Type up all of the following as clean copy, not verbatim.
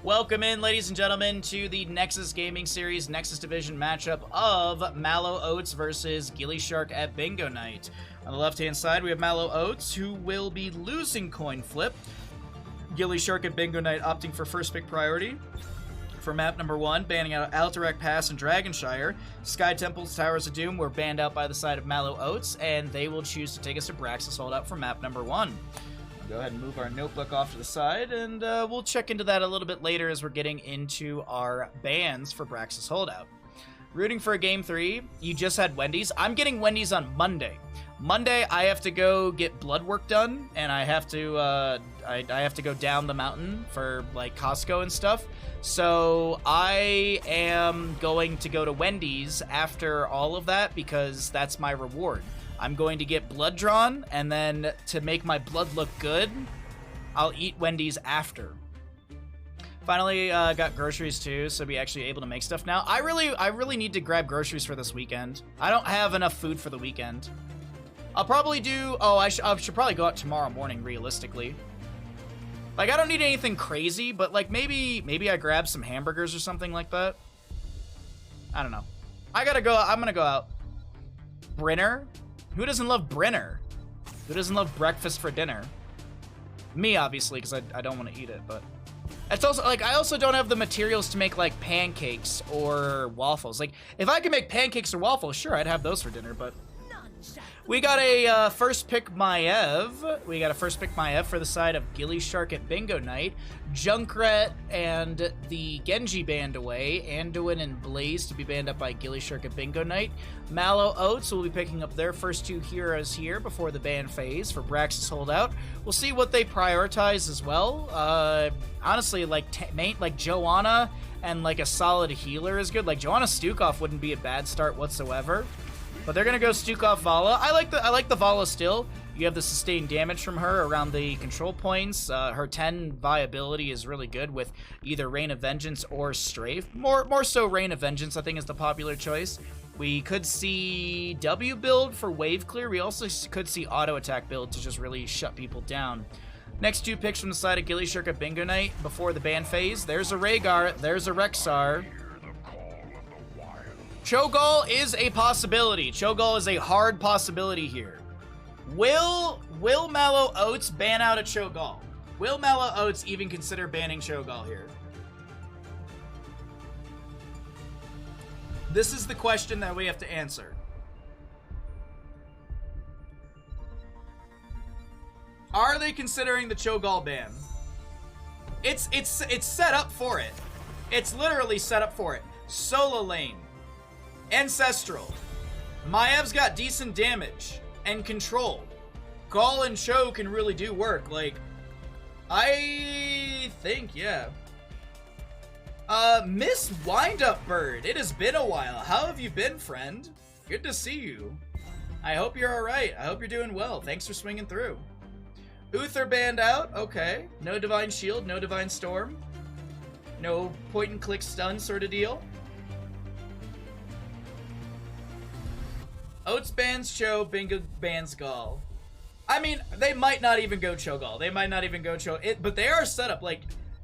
Welcome in, ladies and gentlemen, to the Nexus Gaming Series Nexus Division matchup of Mallow Oats versus gillyShark at Bingo Night. On the left-hand side, we have Mallow Oats, who will be losing coin flip. gillyShark at Bingo Night opting for first pick priority for map number 1, banning out Alterac Pass and Dragonshire. Sky Temple's Towers of Doom were banned out by the side of Mallow Oats, and they will choose to take us to Braxis Holdout for map number 1. Go ahead and move our notebook off to the side, and we'll check into that a little bit later as we're getting into our bans for Braxis Holdout. Rooting for a Game 3, you just had Wendy's. I'm getting Wendy's on Monday. Monday, I have to go get blood work done, and I have to I have to go down the mountain for like Costco and stuff. So I am going to go to Wendy's after all of that because that's my reward. I'm going to get blood drawn, and then to make my blood look good, I'll eat Wendy's after. Finally, got groceries too, so be actually able to make stuff now. I really need to grab groceries for this weekend. I don't have enough food for the weekend. I'll probably do... Oh, I should probably go out tomorrow morning, realistically. Like, I don't need anything crazy, but, like, maybe I grab some hamburgers or something like that. I don't know. I gotta go... I'm gonna go out. Brinner? Who doesn't love Brinner? Who doesn't love breakfast for dinner? Me, obviously, because I don't want to eat it, but... It's also, like, I also don't have the materials to make, like, pancakes or waffles. Like, if I could make pancakes or waffles, sure, I'd have those for dinner, but... We got a first pick Maev. We got a first pick Maev for the side of gillyShark at Bingo Night. Junkrat and the Genji banned away. Anduin and Blaze to be banned up by gillyShark at Bingo Night. Mallow Oats will be picking up their first two heroes here before the ban phase for Braxis Holdout. We'll see what they prioritize as well. Honestly, like Joanna and like a solid healer is good. Like Joanna Stukov wouldn't be a bad start whatsoever. But they're gonna go Stukov Vala. I like the Vala still. You have the sustained damage from her around the control points. Her 10 viability is really good with either Rain of Vengeance or Strafe. More so Rain of Vengeance, I think, is the popular choice. We could see W build for wave clear. We also could see auto attack build to just really shut people down. Next two picks from the side of gillyShark at Bingo Night before the ban phase. There's a Rhaegar, there's a Rexxar. Cho'Gall is a possibility. Cho'Gall is a hard possibility here. Will Mallow Oats ban out a Cho'Gall? Will Mallow Oats even consider banning Cho'Gall here? This is the question that we have to answer. Are they considering the Cho'Gall ban? It's set up for it. It's literally set up for it. Solo lane. Ancestral. Maev's got decent damage and control. Gall and Cho can really do work. Like, I think, yeah. Miss Wind-Up Bird, it has been a while. How have you been, friend? Good to see you. I hope you're alright. I hope you're doing well. Thanks for swinging through. Uther banned out. Okay. No Divine Shield, no Divine Storm. No point-and-click stun sort of deal. Oats bans Cho, Bingo bans Gall. I mean, they might not even go Cho'Gall. They might not even go but they are set up. Like,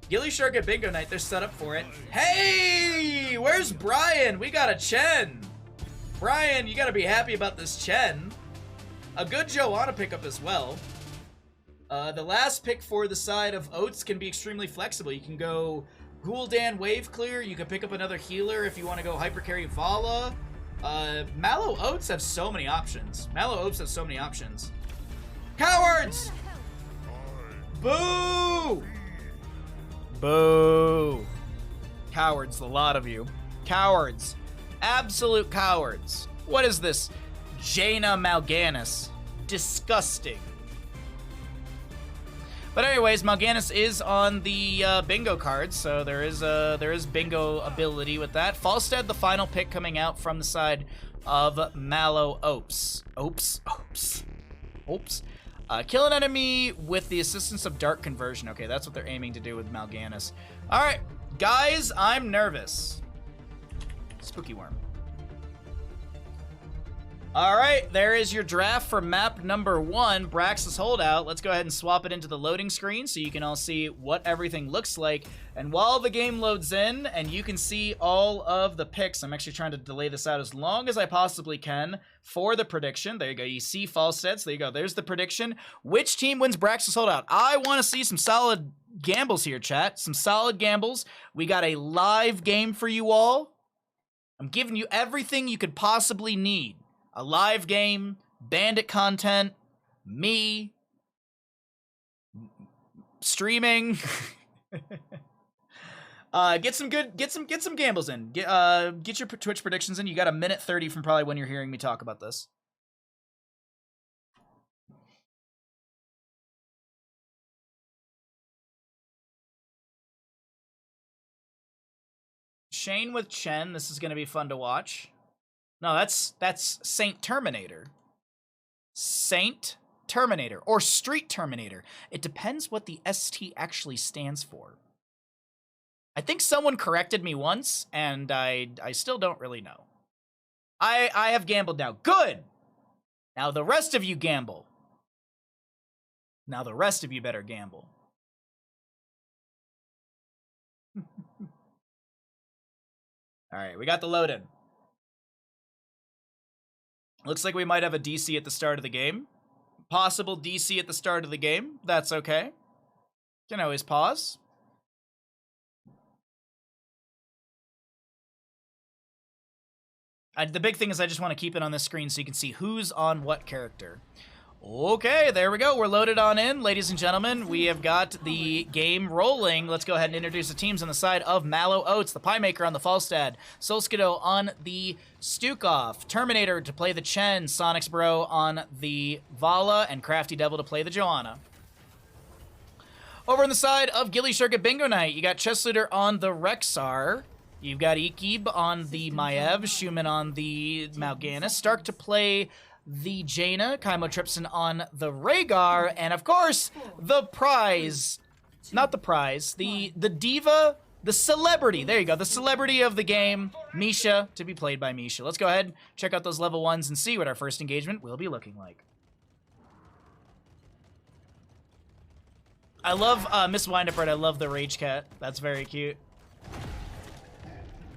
gillyShark at Bingo Night, they're set up for it. Hey! Where's Brian? We got a Chen. Brian, you gotta be happy about this Chen. A good Joanna pickup as well. The last pick for the side of Oats can be extremely flexible. You can go Gul'dan Wave Clear. You can pick up another healer if you want to go Hyper Carry Vala. Mallow Oats have so many options. Mallow Oats have so many options. Cowards! Boo! Boo! Cowards, a lot of you. Cowards. Absolute cowards. What is this? Jaina Mal'Ganis. Disgusting. But anyways, Mal'Ganis is on the bingo card, so there is bingo ability with that. Falstad, the final pick coming out from the side of Mallow Oats. Kill an enemy with the assistance of Dark Conversion. Okay, that's what they're aiming to do with Mal'Ganis. All right, guys, I'm nervous. Spooky Worm. Alright, there is your draft for map number 1, Brax's Holdout. Let's go ahead and swap it into the loading screen so you can all see what everything looks like. And while the game loads in and you can see all of the picks, I'm actually trying to delay this out as long as I possibly can for the prediction. There you go, you see Falsteads, there you go, there's the prediction. Which team wins Brax's Holdout? I want to see some solid gambles here, chat. Some solid gambles. We got a live game for you all. I'm giving you everything you could possibly need. A live game, bandit content, me, streaming. Get some gambles in. Get your Twitch predictions in. You got a minute 30 from probably when you're hearing me talk about this. Shane with Chen. This is going to be fun to watch. No, that's Saint Terminator. Saint Terminator. Or Street Terminator. It depends what the ST actually stands for. I think someone corrected me once, and I still don't really know. I have gambled now. Good! Now the rest of you gamble. Now the rest of you better gamble. Alright, we got the load in. Looks like we might have a DC at the start of the game. Possible DC at the start of the game. That's okay. Can always pause. The big thing is I just want to keep it on this screen so you can see who's on what character. Okay, there we go. We're loaded on in. Ladies and gentlemen, we have got the game rolling. Let's go ahead and introduce the teams on the side of Mallow Oats, the Pie Maker on the Falstad, Solskido on the Stukov, Terminator to play the Chen, Sonic's Bro on the Vala, and Crafty Devil to play the Joanna. Over on the side of gillyShark at Bingo Night, you got Chessluder on the Rexar. You've got Ikib on the Maev, Schumann on the Mal'Ganis, Stark to play the Jaina, Kaimo Tripson on the Rhaegar, and of course, the prize, not the prize, the diva, the celebrity, there you go, the celebrity of the game, Misha, to be played by Misha. Let's go ahead, check out those level 1s and see what our first engagement will be looking like. I love Miss Windup, I love the Rage Cat, that's very cute.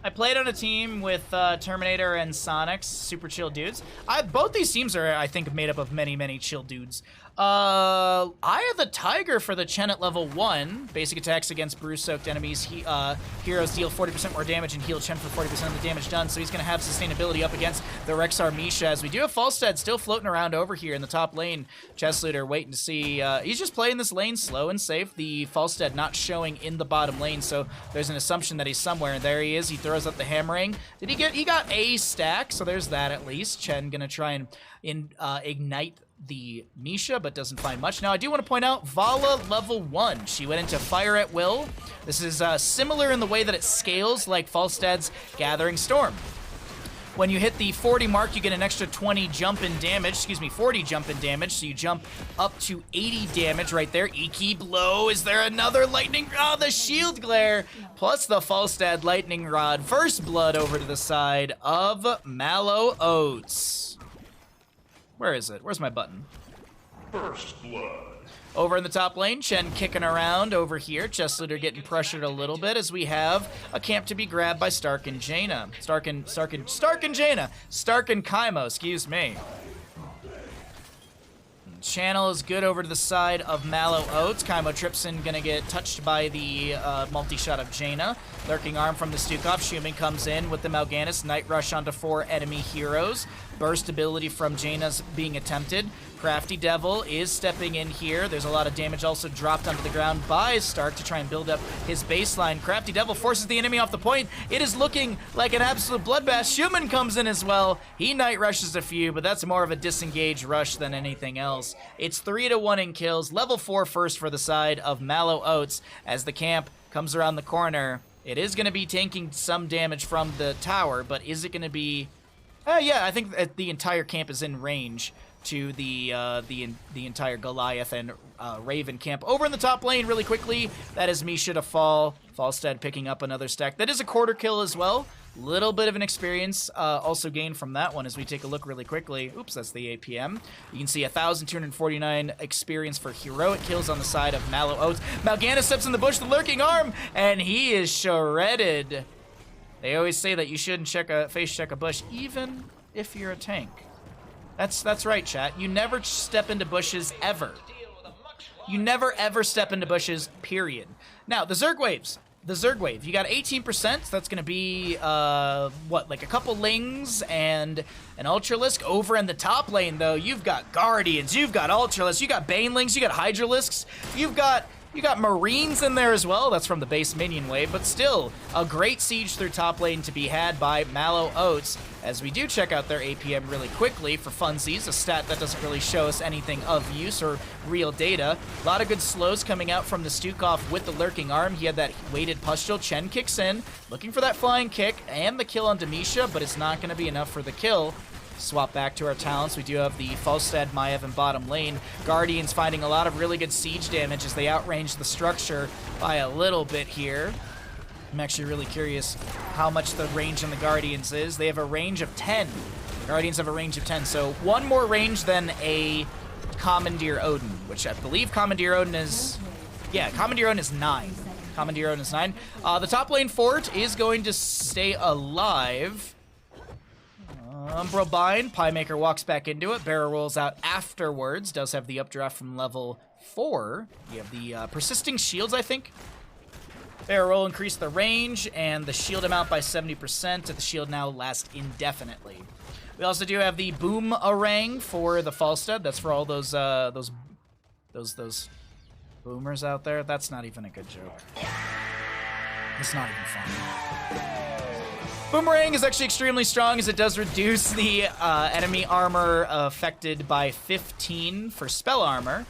I played on a team with Terminator and Sonics, super chill dudes. Both these teams are, I think, made up of many, many chill dudes. Eye of the Tiger for the Chen at level 1. Basic attacks against bruise-soaked enemies. Heroes deal 40% more damage and heal Chen for 40% of the damage done, so he's going to have sustainability up against the Rexar Misha, as we do have Falstad still floating around over here in the top lane. Chessluder waiting to see. He's just playing this lane slow and safe. The Falstad not showing in the bottom lane, so there's an assumption that he's somewhere, and there he is. He throws up the hammering. He got a stack, so there's that at least. Chen going to try and ignite the Misha, but doesn't find much. Now, I do want to point out, Vala level 1. She went into Fire at Will. This is similar in the way that it scales like Falstad's Gathering Storm. When you hit the 40 mark, you get an extra 20 jump in damage, 40 jump in damage, so you jump up to 80 damage right there. Iki blow, is there another lightning? Oh, the shield glare, plus the Falstad lightning rod. First blood over to the side of Mallow Oats. Where is it? Where's my button? First blood. Over in the top lane, Chen kicking around over here. Chessluder getting pressured a little bit as we have a camp to be grabbed by Stark and Jaina. Stark and Jaina. Stark and Kaimo, excuse me. Channel is good over to the side of Mallow Oats. Kaimo Tripson gonna get touched by the multi-shot of Jaina. Lurking arm from the Stukov. Schumann comes in with the Mal'Ganis. Night rush onto 4 enemy heroes. Burst ability from Jaina's being attempted. Crafty Devil is stepping in here. There's a lot of damage also dropped onto the ground by Stark to try and build up his baseline. Crafty Devil forces the enemy off the point. It is looking like an absolute bloodbath. Schumann comes in as well. He night rushes a few, but that's more of a disengaged rush than anything else. It's 3-1 in kills. Level 4 first for the side of Mallow Oats as the camp comes around the corner. It is going to be taking some damage from the tower, but is it going to be... yeah, I think the entire camp is in range to the entire Goliath and Raven camp. Over in the top lane really quickly, that is Misha to fall. Falstad picking up another stack. That is a quarter kill as well. Little bit of an experience also gained from that one as we take a look really quickly. Oops, that's the APM. You can see 1,249 experience for heroic kills on the side of Mallow Oats. Mal'Ganis steps in the bush, the lurking arm, and he is shredded. They always say that you shouldn't face check a bush, even if you're a tank. That's right, chat. You never step into bushes ever. You never ever step into bushes, period. Now, the Zerg waves. The Zerg wave. You got 18%. That's going to be, what, like a couple Lings and an Ultralisk. Over in the top lane, though, you've got Guardians, you've got Ultralisks, you got Banelings, you got Hydralisks, you got Marines in there as well. That's from the base minion wave, but still a great siege through top lane to be had by Mallow Oats. As we do check out their APM really quickly for funsies, a stat that doesn't really show us anything of use or real data. A lot of good slows coming out from the Stukov with the lurking arm. He had that weighted pustule. Chen kicks in, looking for that flying kick and the kill on Demisha, but it's not going to be enough for the kill. Swap back to our talents. We do have the Falstad, Maiev in bottom lane. Guardians finding a lot of really good siege damage as they outrange the structure by a little bit here. I'm actually really curious how much the range on the Guardians is. They have a range of 10. The Guardians have a range of 10, so one more range than a Commandeer Odin, which I believe Commandeer Odin is... Yeah, Commandeer Odin is 9. Commandeer Odin is 9. The top lane fort is going to stay alive. Umbral Bind, Piemaker walks back into it. Barrow rolls out afterwards. Does have the updraft from level 4. You have the Persisting Shields, I think. Barrow roll increased the range and the shield amount by 70%. The shield now lasts indefinitely. We also do have the Boomerang for the Falstad. That's for all those boomers out there. That's not even a good joke. It's not even fun. Boomerang is actually extremely strong as it does reduce the enemy armor affected by 15 for spell armor.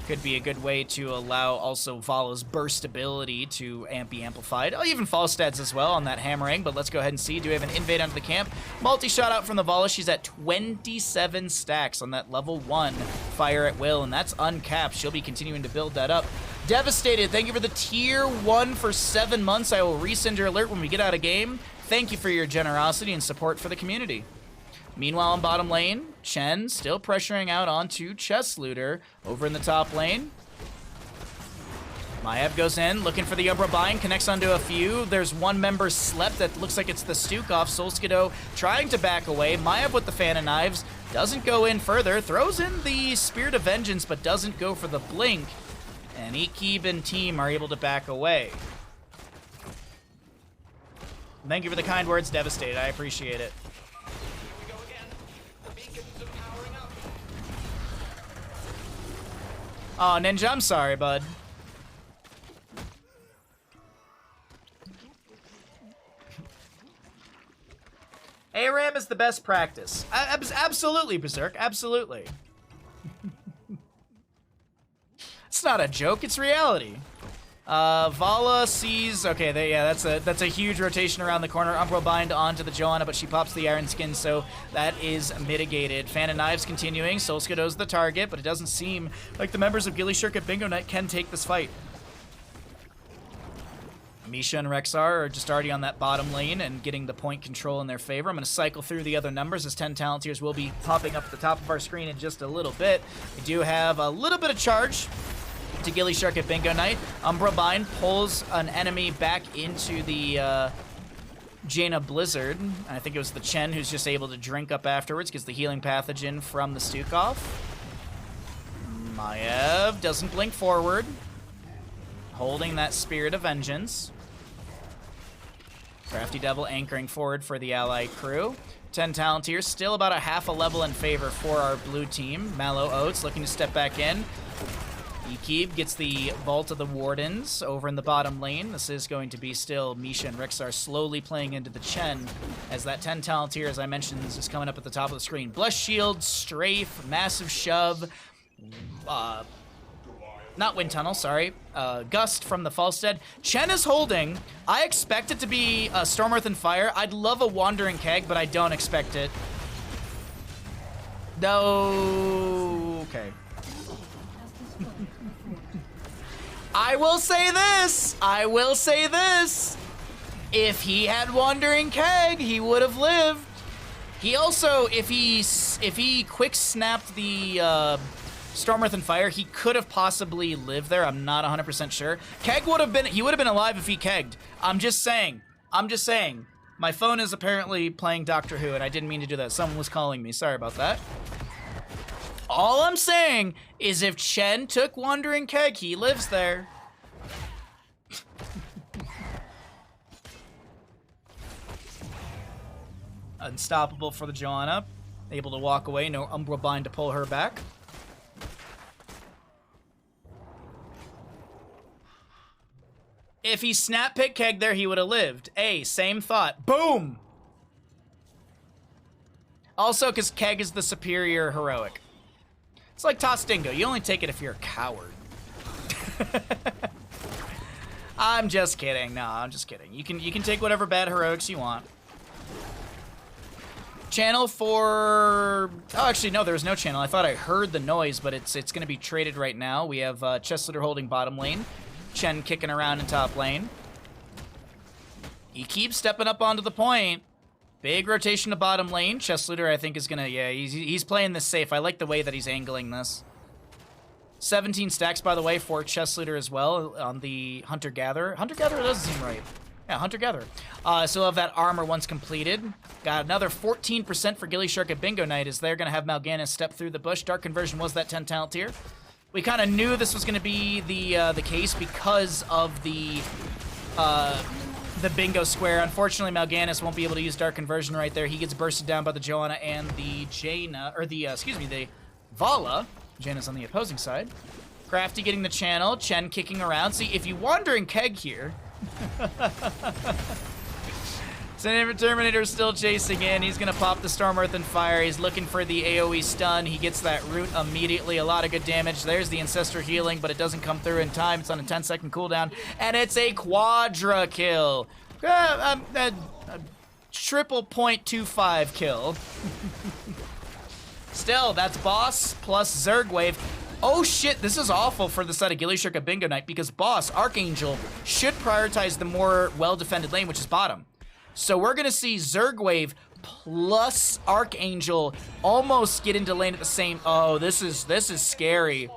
Could be a good way to allow also Vala's burst ability to be amplified. Oh, even Falstad's as well on that hammering, but let's go ahead and see. Do we have an invade onto the camp? Multi-shot out from the Vala. She's at 27 stacks on that level 1 fire at will, and that's uncapped. She'll be continuing to build that up. Devastated, thank you for the tier 1 for 7 months. I will resend your alert when we get out of game. Thank you for your generosity and support for the community. Meanwhile, in bottom lane, Chen still pressuring out onto Chest Looter over in the top lane. Maiev goes in, looking for the Umbra Bind, connects onto a few. There's one member slept that looks like it's the Stukov. Solskjaer trying to back away. Maiev with the Fan of Knives doesn't go in further, throws in the Spirit of Vengeance, but doesn't go for the Blink. And Ikib and team are able to back away. Thank you for the kind words, Devastated. I appreciate it. Oh, Ninja, I'm sorry, bud. ARAM is the best practice. Absolutely, Berserk. Absolutely. It's not a joke. It's reality. Vala sees... Okay, that's a huge rotation around the corner. Umbral Bind onto the Johanna, but she pops the Iron Skin, so that is mitigated. Fan of Knives continuing. Solskjaer's the target, but it doesn't seem like the members of gillyShark at Bingo Night can take this fight. Misha and Rexar are just already on that bottom lane and getting the point control in their favor. I'm going to cycle through the other numbers as 10 Talontiers will be popping up at the top of our screen in just a little bit. We do have a little bit of charge to gillyShark at Bingo Night. Umbra Bind pulls an enemy back into the Jaina Blizzard. I think it was the Chen who's just able to drink up afterwards, gets the healing pathogen from the Stukov. Maiev doesn't blink forward, holding that Spirit of Vengeance. Crafty Devil anchoring forward for the ally crew. 10 Talontiers, still about a half a level in favor for our blue team. Mallow Oats looking to step back in. Ikib gets the Vault of the Wardens over in the bottom lane. This is going to be still Misha and Rexar slowly playing into the Chen as that 10 Talontier, as I mentioned, is just coming up at the top of the screen. Bless Shield, Strafe, Massive Shove, not Wind Tunnel, sorry. Gust from the Falstad. Chen is holding. I expect it to be Storm Earth and Fire. I'd love a Wandering Keg, but I don't expect it. No. Okay. I will say this. If he had Wandering Keg, he would have lived. He also, if he quick snapped the Storm Earth and Fire, he could have possibly lived there. I'm not 100% sure. Keg would have been, he would have been alive if he kegged. I'm just saying. My phone is apparently playing Doctor Who, and I didn't mean to do that. Someone was calling me. Sorry about that. All I'm saying is if Chen took Wandering Keg, he lives there. Unstoppable for the Joanna. Able to walk away. No Umbra Bind to pull her back. If he snap pick Keg there, he would have lived. Same thought. Boom! Also, because Keg is the superior heroic. It's like Toss Dingo. You only take it if you're a coward. I'm just kidding. No, I'm just kidding. You can take whatever bad heroics you want. Channel for... Oh, actually, no, there was no channel. I thought I heard the noise, but it's going to be traded right now. We have Chest Leader holding bottom lane. Chen kicking around in top lane. He keeps stepping up onto the point. Big rotation to bottom lane. Chest Leader, I think, is going to... Yeah, he's playing this safe. I like the way that he's angling this. 17 stacks, by the way, for Chest Leader as well on the Hunter-Gatherer. Hunter-Gatherer doesn't seem right. Yeah, Hunter-Gatherer. So we'll have that armor once completed. Got another 14% for gillyShark at Bingo Night as they're going to have Mal'Ganis step through the bush. Dark Conversion was that 10 talent tier. We kind of knew this was going to be the case because of the bingo square. Unfortunately, Mal'Ganis won't be able to use Dark Conversion right there. He gets bursted down by the Joanna and the Jaina, or the Vala. Jaina's on the opposing side. Crafty getting the channel. Chen kicking around. See, if you Wandering Keg here... Terminator's still chasing in. He's going to pop the Storm, Earth, and Fire. He's looking for the AoE stun. He gets that root immediately. A lot of good damage. There's the Ancestor healing, but it doesn't come through in time. It's on a 10-second cooldown, and it's a quadra kill. A triple .25 kill. Still, that's Boss plus Zerg Wave. Oh shit, this is awful for the side of gillyShark at Bingo Night because Boss, Archangel, should prioritize the more well-defended lane, which is bottom. So we're gonna see Zerg Wave plus Archangel almost get into lane at the same... Oh, this is scary.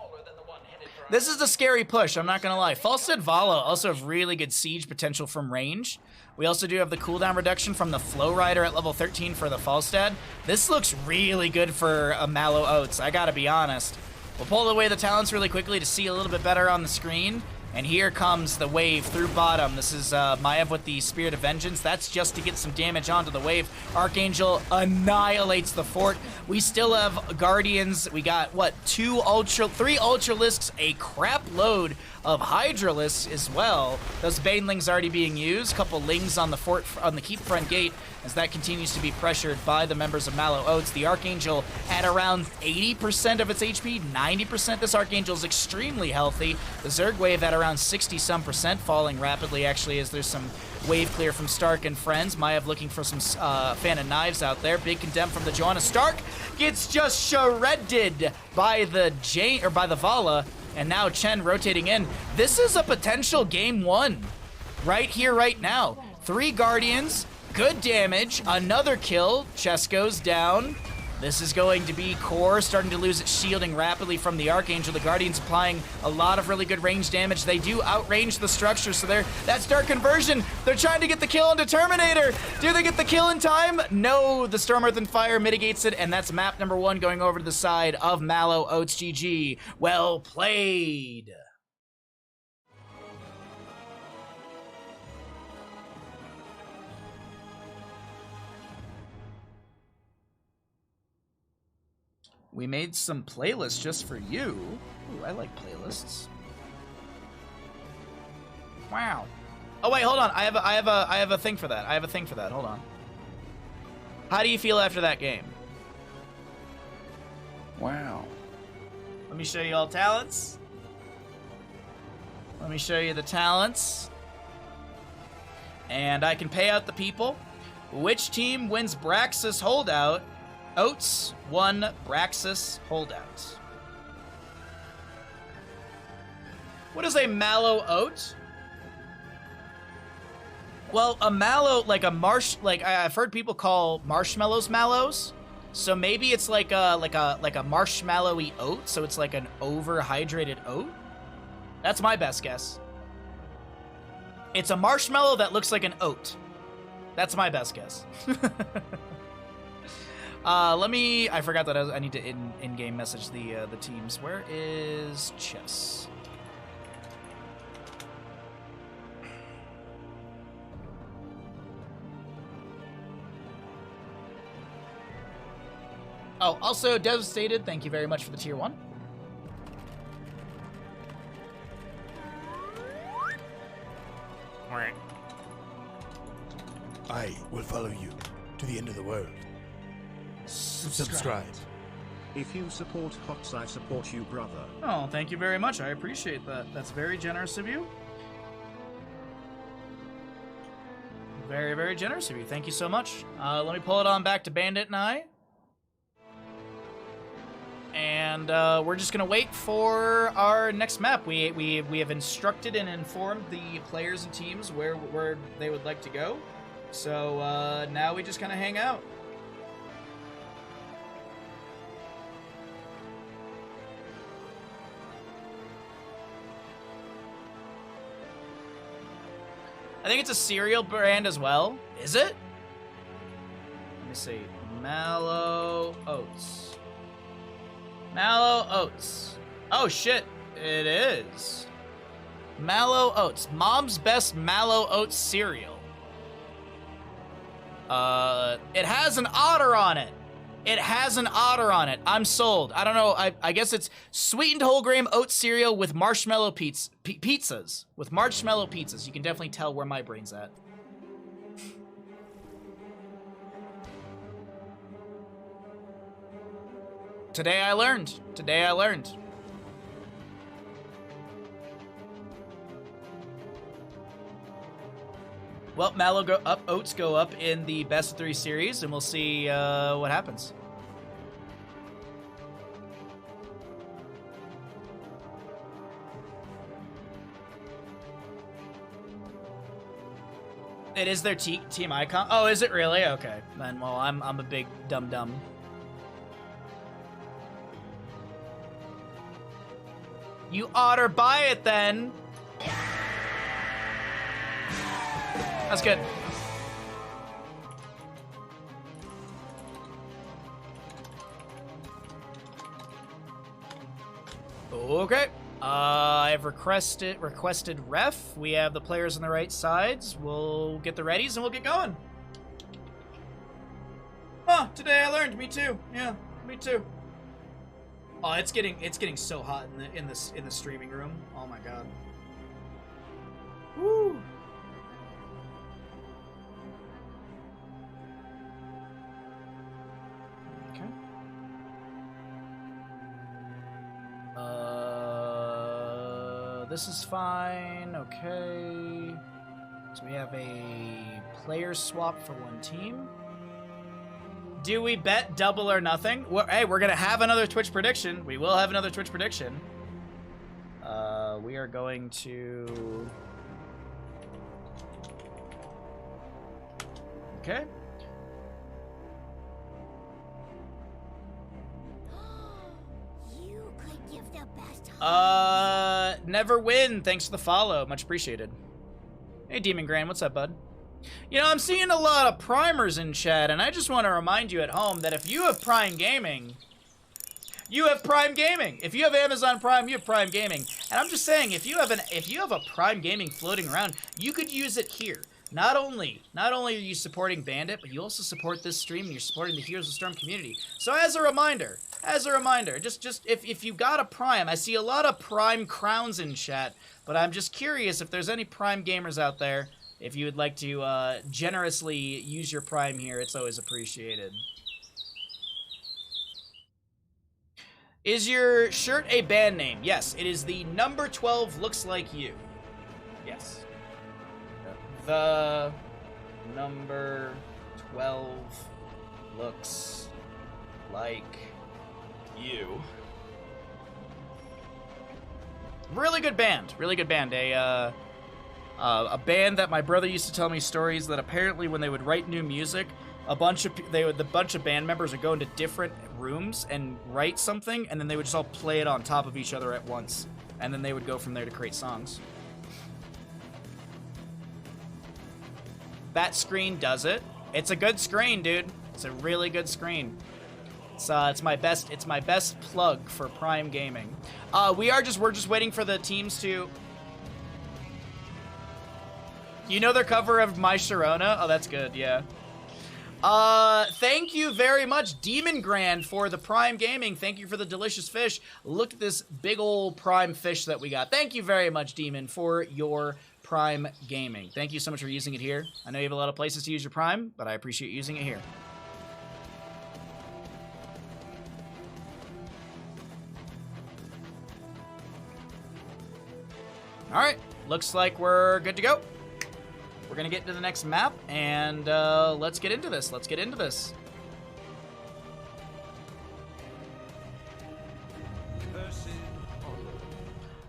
This is a scary push, I'm not gonna lie. Falstad Vala also have really good siege potential from range. We also do have the cooldown reduction from the Flow Rider at level 13 for the Falstad. This looks really good for a Mallow Oats, I gotta be honest. We'll pull away the talents really quickly to see a little bit better on the screen. And here comes the wave through bottom. This is Maev with the Spirit of Vengeance. That's just to get some damage onto the wave. Archangel annihilates the fort. We still have Guardians. We got, what, 3 Ultralisks, a crap load of Hydralisks as well. Those Banelings already being used. Couple Lings on the fort, on the keep front gate as that continues to be pressured by the members of Mallow Oats. The Archangel at around 80% of its HP, 90%. This Archangel is extremely healthy. The Zerg Wave at around 60-some%, falling rapidly actually as there's some wave clear from Stark and friends. Maev looking for some Fan of Knives out there. Big condemn from the Joanna. Stark gets just shredded by the Vala, and now Chen rotating in. This is a potential game 1 right here, right now. 3 Guardians. Good damage, another kill, chest goes down. This is going to be Core starting to lose its shielding rapidly from the Archangel. The Guardians applying a lot of really good range damage. They do outrange the structure, so that's Dark Conversion. They're trying to get the kill into Terminator. Do they get the kill in time? No, the Storm, Earth, and Fire mitigates it, and that's map number 1 going over to the side of Mallow Oats. GG. Well played. We made some playlists just for you. Ooh, I like playlists. Wow. Oh wait, hold on. I have a thing for that. Hold on. How do you feel after that game? Wow. Let me show you all talents. Let me show you the talents. And I can pay out the people. Which team wins Braxis Holdout? Oats won Braxis Holdout. What is a Mallow Oat? Well, a mallow, like a I've heard people call marshmallows mallows. So maybe it's like a marshmallowy oat, so it's like an overhydrated oat? That's my best guess. It's a marshmallow that looks like an oat. That's my best guess. I forgot that I need to in-game message the teams. Where is chess? Oh, also, Devastated, thank you very much for the tier 1. I will follow you to the end of the world. Subscribe. If you support HOTS, I support you, brother. Oh, thank you very much. I appreciate that. That's very generous of you. Very, very generous of you. Thank you so much. Let me pull it on back to Bandit and I. And we're just gonna wait for our next map. We have instructed and informed the players and teams where they would like to go. So now we just kind of hang out. I think it's a cereal brand as well. Is it? Let me see. Mallow Oats. Mallow Oats. Oh shit, it is. Mallow Oats. Mom's Best Mallow Oats cereal. It has an otter on it. It has an otter on it. I'm sold. I don't know. I guess it's sweetened whole grain oat cereal with marshmallow pizzas. With marshmallow pizzas. You can definitely tell where my brain's at. Today I learned. Today I learned. Well, Mallow go up, Oats go up in the best of 3 series, and we'll see what happens. It is their team icon. Oh, is it really? Okay, then well, I'm a big dum-dum. You oughter buy it then. That's good. Okay. I've requested ref. We have the players on the right sides. We'll get the readies and we'll get going. Oh, today I learned. Me too. Yeah, me too. Oh, it's getting so hot in the streaming room. Oh my god. Woo. Okay. This is fine. Okay. So we have a player swap for one team. Do we bet double or nothing? Hey, we're gonna have another Twitch prediction. We will have another Twitch prediction. We are going to... Okay. You could give the best. Never win. Thanks for the follow. Much appreciated. Hey, Demon Grand. What's up, bud? You know, I'm seeing a lot of primers in chat, and I just want to remind you at home that if you have Prime Gaming, you have Prime Gaming. If you have Amazon Prime, you have Prime Gaming. And I'm just saying, if you have a Prime Gaming floating around, you could use it here. Not only are you supporting Bandit, but you also support this stream and you're supporting the Heroes of Storm community. So as a reminder, just if you got a Prime, I see a lot of Prime crowns in chat, but I'm just curious if there's any Prime gamers out there. If you would like to generously use your Prime here, it's always appreciated. Is your shirt a band name? Yes, it is the number 12 looks like you. Yes. The number 12 looks like you. Really good band. Really good band. A band that my brother used to tell me stories that apparently when they would write new music, the bunch of band members would go into different rooms and write something, and then they would just all play it on top of each other at once, and then they would go from there to create songs. That screen does it. It's a good screen, dude. It's a really good screen. It's my best plug for Prime Gaming. We're just waiting for the teams to. You know their cover of My Sharona? Oh, that's good, yeah. Thank you very much, Demon Grand, for the Prime Gaming. Thank you for the delicious fish. Look at this big old Prime fish that we got. Thank you very much, Demon, for your Prime Gaming. Thank you so much for using it here. I know you have a lot of places to use your Prime, but I appreciate using it here. Alright, looks like we're good to go. We're gonna get into the next map, and let's get into this. Let's get into this.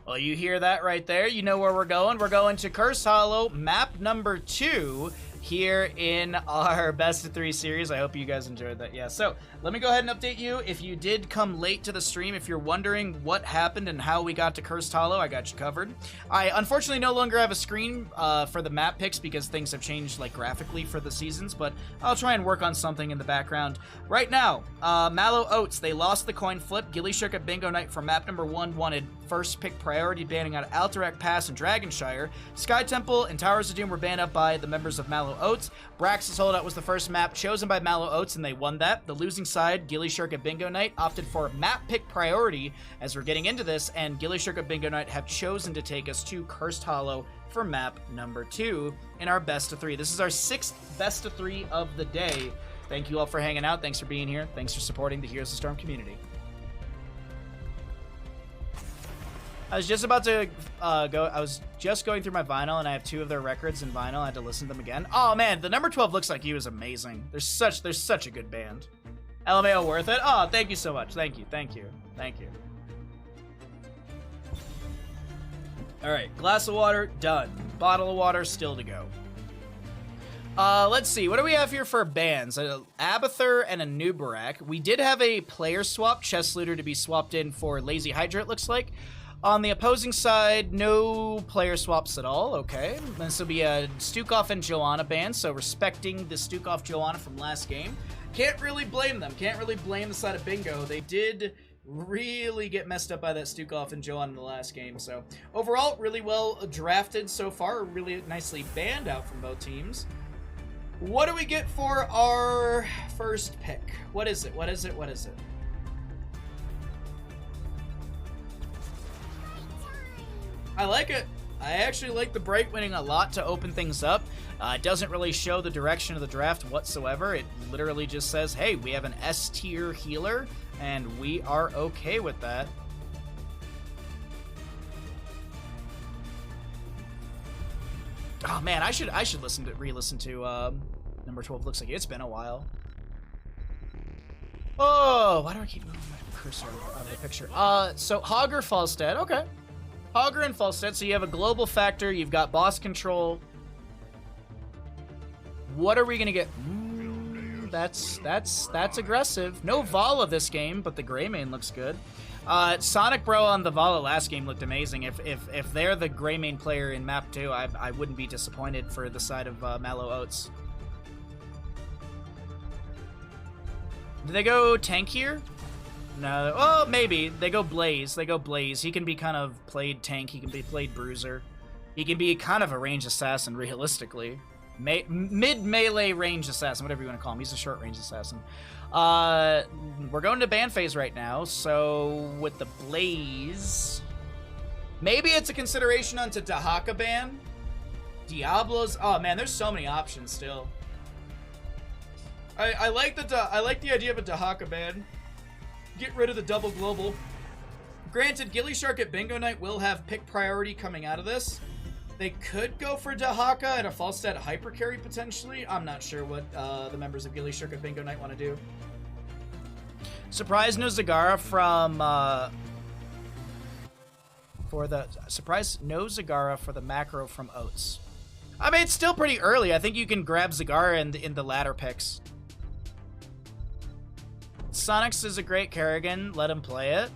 Well, you hear that right there. You know where we're going. We're going to Curse Hollow, map number 2, here in our Best of 3 series. I hope you guys enjoyed that. Yeah, so let me go ahead and update you. If you did come late to the stream, if you're wondering what happened and how we got to Cursed Hollow, I got you covered. I unfortunately no longer have a screen for the map picks because things have changed like graphically for the seasons, but I'll try and work on something in the background. Right now, Mallow Oats, they lost the coin flip. gillyShark at Bingo Night for map number 1 wanted first pick priority banning out of Alterac Pass and Dragonshire. Sky Temple and Towers of Doom were banned up by the members of Mallow Oats. Brax's Holdout was the first map chosen by Mallow Oats, and they won that. The losing side, gillyShark at Bingo Night, opted for map pick priority as we're getting into this, and gillyShark at Bingo Night have chosen to take us to Cursed Hollow for map number 2 in our best of 3. This is our 6th best of 3 of the day. Thank you all for hanging out. Thanks for being here. Thanks for supporting the Heroes of Storm community. I was just about to I was just going through my vinyl, and I have 2 of their records in vinyl. I had to listen to them again. Oh man, the number 12 Looks Like You is amazing. They're such a good band. LMAO worth it. Oh, thank you so much. Thank you. All right, glass of water done. Bottle of water still to go. Let's see. What do we have here for bands? Abathur and a Nubarak. We did have a player swap, Chest Looter, to be swapped in for Lazy Hydra, it looks like. On the opposing side, no player swaps at all. Okay. This will be a Stukov and Joanna band, so respecting the Stukov Joanna from last game. Can't really blame them. Can't really blame the side of Bingo. They did really get messed up by that Stukov and Joanna in the last game. So overall, really well drafted so far. Really nicely banned out from both teams. What do we get for our first pick? What is it? I like it. I actually like the Bright winning a lot to open things up. It doesn't really show the direction of the draft whatsoever. It literally just says, hey, we have an S-tier healer, and we are okay with that. Oh man, I should re-listen to number 12 Looks Like It's been a while. Oh, why do I keep moving my cursor out of the picture? So Hogger Falstead, okay. Hogger and Falstead, so you have a global factor, you've got boss control. What are we gonna get? That's aggressive. No Vala this game, but the Greymane looks good. Sonic Bro on the Vala last game looked amazing. If they're the Greymane player in map 2, I wouldn't be disappointed for the side of Mallow Oats. Do they go tank here? No. Oh, maybe. They go Blaze. He can be kind of played tank. He can be played bruiser. He can be kind of a range assassin, realistically. Mid-melee range assassin, whatever you want to call him. He's a short-range assassin. We're going to ban phase right now, so with the Blaze... Maybe it's a consideration onto Dahaka ban? Diablos? Oh, man, there's so many options still. I like the idea of a Dahaka ban. Get rid of the double global. Granted, gillyShark at Bingo Night will have pick priority coming out of this. They could go for Dahaka and a Falstad hyper carry potentially. I'm not sure what the members of gillyShark at Bingo Night want to do. Surprise no Zagara from for the surprise. No Zagara for the macro from Oats. I mean, it's still pretty early. I think you can grab Zagara in the latter picks. Sonics is a great Kerrigan. Let him play it.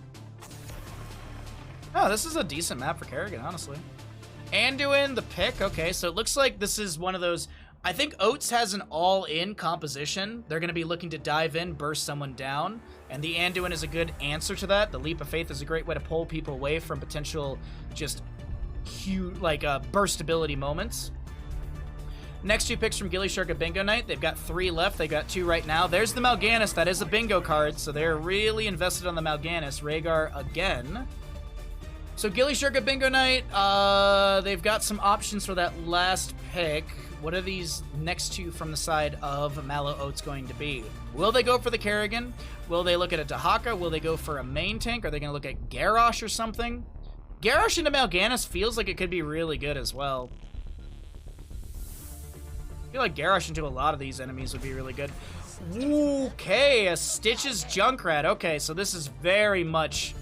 Oh, this is a decent map for Kerrigan, honestly. Anduin, the pick. Okay, so it looks like this is one of those... I think Oats has an all-in composition. They're going to be looking to dive in, burst someone down, and the Anduin is a good answer to that. The Leap of Faith is a great way to pull people away from potential just huge, like, burstability moments. Next 2 picks from gillyShark at Bingo Night. They've got 3 left. They got 2 right now. There's the Mal'Ganis. That is a bingo card, so they're really invested on the Mal'Ganis. Rhaegar again. So gillyShark at Bingo Night, they've got some options for that last pick. What are these next 2 from the side of Mallow Oats going to be? Will they go for the Kerrigan? Will they look at a Dahaka? Will they go for a main tank? Are they going to look at Garrosh or something? Garrosh into Mal'Ganis feels like it could be really good as well. I feel like Garrosh into a lot of these enemies would be really good. Okay, a Stitches Junkrat. Okay, so this is very much...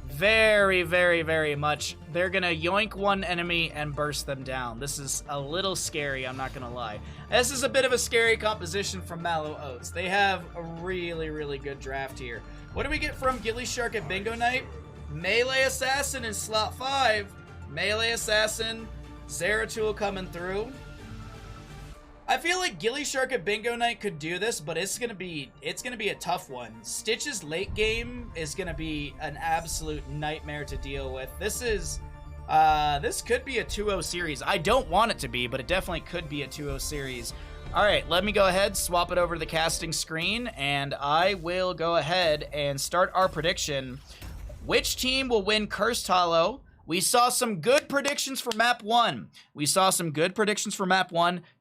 very, very, very much. They're gonna yoink one enemy and burst them down. This is a little scary, I'm not gonna lie. This is a bit of a scary composition from Mallow Oats. They have a really, really good draft here. What do we get from gillyShark at Bingo Night? Melee Assassin in slot 5. Melee Assassin, Zeratul coming through. I feel like gillyShark at Bingo Night could do this, but it's gonna be a tough one. Stitch's late game is gonna be an absolute nightmare to deal with. This could be a 2-0 series. I don't want it to be, but it definitely could be a 2-0 series. All right, let me go ahead, swap it over to the casting screen, and I will go ahead and start our prediction. Which team will win Cursed Hollow? We saw some good predictions for map 1.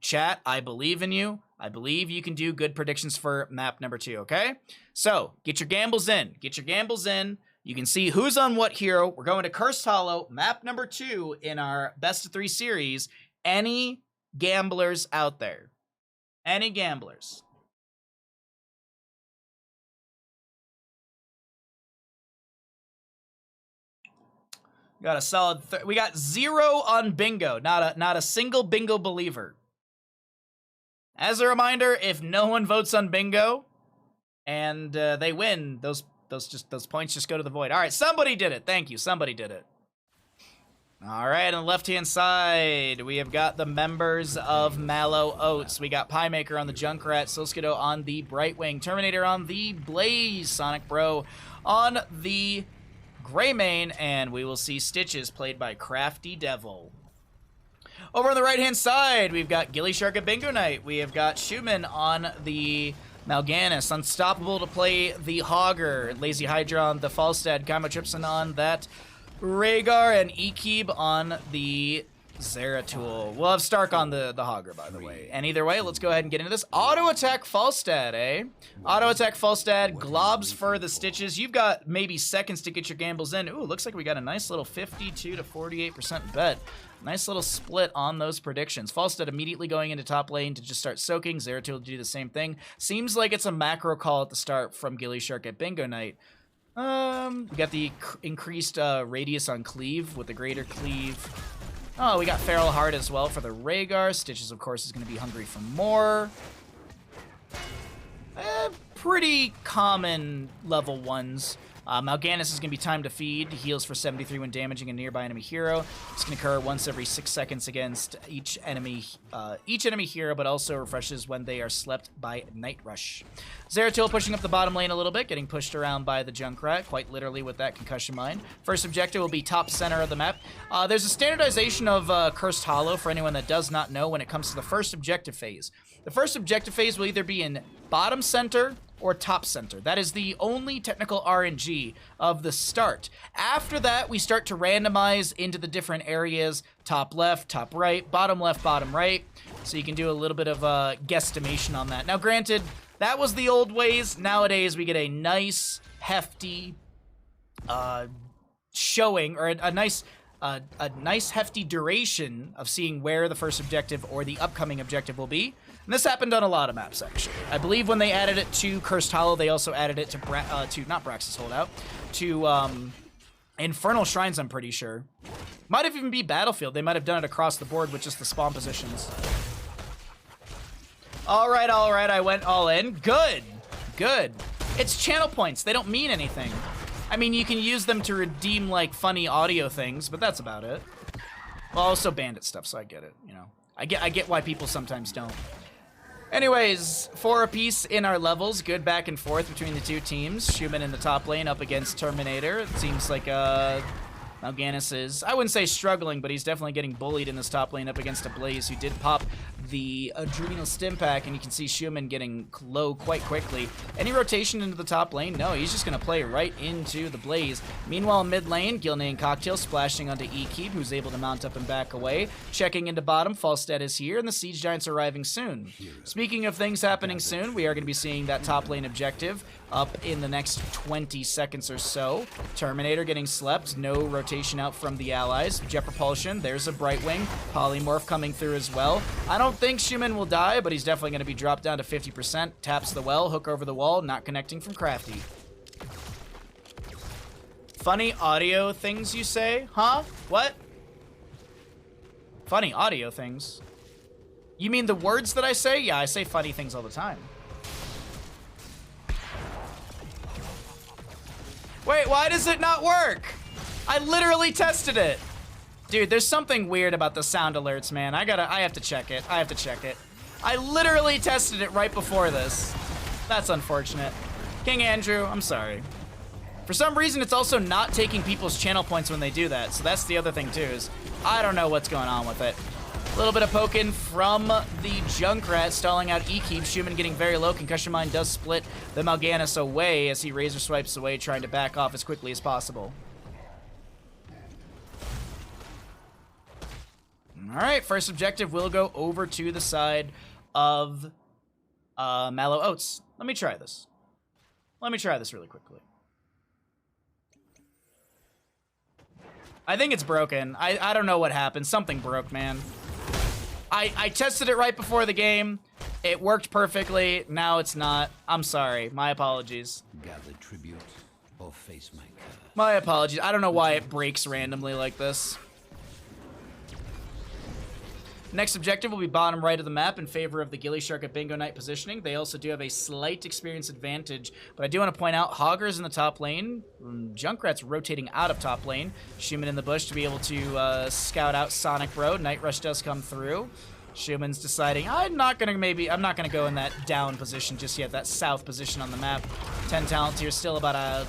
Chat, I believe in you. I believe you can do good predictions for map number 2, okay? So, get your gambles in. You can see who's on what hero. We're going to Cursed Hollow, map number 2 in our best of 3 series. Any gamblers out there? Any gamblers? Got a solid. We got 0 on bingo. Not a single bingo believer. As a reminder, if no one votes on bingo and they win, those points just go to the void. All right, somebody did it. Thank you. Somebody did it. All right, on the left-hand side, we have got the members of Mallow Oats. We got Piemaker on the Junkrat, Silskido on the Brightwing, Terminator on the Blaze, Sonic Bro on the Greymane, and we will see Stitches played by Crafty Devil. Over on the right-hand side, we've got gillyShark at Bingo Night. We have got Schumann on the Mal'Ganis, Unstoppable to play the Hogger, Lazy Hydra on the Falstad, Kaimo Tripson on that Rhaegar, and Ekib on the Zeratul. We'll have Stark on the Hogger, by the way. And either way, let's go ahead and get into this. Auto attack Falstad, eh? Auto attack Falstad, globs for the Stitches. You've got maybe seconds to get your gambles in. Ooh, looks like we got a nice little 52 to 48% bet. Nice little split on those predictions. Falstad immediately going into top lane to just start soaking. Zeratul to do the same thing. Seems like it's a macro call at the start from gillyShark at Bingo Night. We got the increased radius on cleave with the greater cleave. Oh, we got Feral Heart as well for the Rhaegar. Stitches, of course, is going to be hungry for more. Pretty common level 1s. Mal'Ganis is going to be timed to feed. Heals for 73 when damaging a nearby enemy hero. It's going to occur once every 6 seconds against each enemy hero, but also refreshes when they are slept by Night Rush. Zeratul pushing up the bottom lane a little bit, getting pushed around by the Junkrat, quite literally with that concussion mine. First objective will be top center of the map. There's a standardization of Cursed Hollow for anyone that does not know when it comes to the first objective phase. The first objective phase will either be in bottom center or top center. That is the only technical RNG of the start. After that, we start to randomize into the different areas, top left, top right, bottom left, bottom right, so you can do a little bit of a guesstimation on that. Now, granted, that was the old ways. Nowadays, we get a nice, hefty showing, or a nice hefty duration of seeing where the first objective or the upcoming objective will be. And this happened on a lot of maps, actually. I believe when they added it to Cursed Hollow, they also added it to not Brax's Holdout, to Infernal Shrines, I'm pretty sure. Might have even be Battlefield. They might have done it across the board with just the spawn positions. All right, I went all in. Good, good. It's channel points. They don't mean anything. I mean, you can use them to redeem, like, funny audio things, but that's about it. Well, also bandit stuff, so I get it, you know. I get why people sometimes don't. Anyways, 4 apiece in our levels. Good back and forth between the two teams. Schumann in the top lane up against Terminator. It seems like Malganis is, I wouldn't say struggling, but he's definitely getting bullied in this top lane up against a Blaze who did pop the Adrenal Stim Pack, and you can see Schumann getting low quite quickly. Any rotation into the top lane? No, he's just going to play right into the Blaze. Meanwhile, mid lane, Gilney and Cocktail splashing onto Ekeeb, who's able to mount up and back away. Checking into bottom, Falstead is here, and the Siege Giants arriving soon. Speaking of things happening soon, we are going to be seeing that top lane objective up in the next 20 seconds or so. Terminator getting slept, no rotation out from the allies. Jet Propulsion, there's a Brightwing. Polymorph coming through as well. I don't think Schumann will die, but he's definitely going to be dropped down to 50%. Taps the well, hook over the wall, not connecting from Crafty. Funny audio things you say? Huh? What? Funny audio things? You mean the words that I say? Yeah, I say funny things all the time. Wait, why does it not work? I literally tested it. Dude, there's something weird about the sound alerts, man. I have to check it. I have to check it. I literally tested it right before this. That's unfortunate. King Andrew, I'm sorry. For some reason, it's also not taking people's channel points when they do that. So that's the other thing too, is I don't know what's going on with it. A little bit of poking from the Junkrat, stalling out Ekeeb. Schumann getting very low. Concussion Mine does split the Malganis away as he razor swipes away, trying to back off as quickly as possible. All right, first objective will go over to the side of Mallow Oats. Let me try this. Let me try this really quickly. I think it's broken. I don't know what happened. Something broke, man. I tested it right before the game. It worked perfectly. Now it's not. I'm sorry. My apologies. Gather tribute or face my curse. My apologies. I don't know why it breaks randomly like this. Next objective will be bottom right of the map in favor of the gillyShark at Bingo Night positioning. They also do have a slight experience advantage, but I do want to point out Hogger's in the top lane. Junkrat's rotating out of top lane. Schumann in the bush to be able to scout out Sonic Bro. Night Rush does come through. Schumann's deciding, I'm not gonna go in that down position just yet, that south position on the map. 10 talents here, still about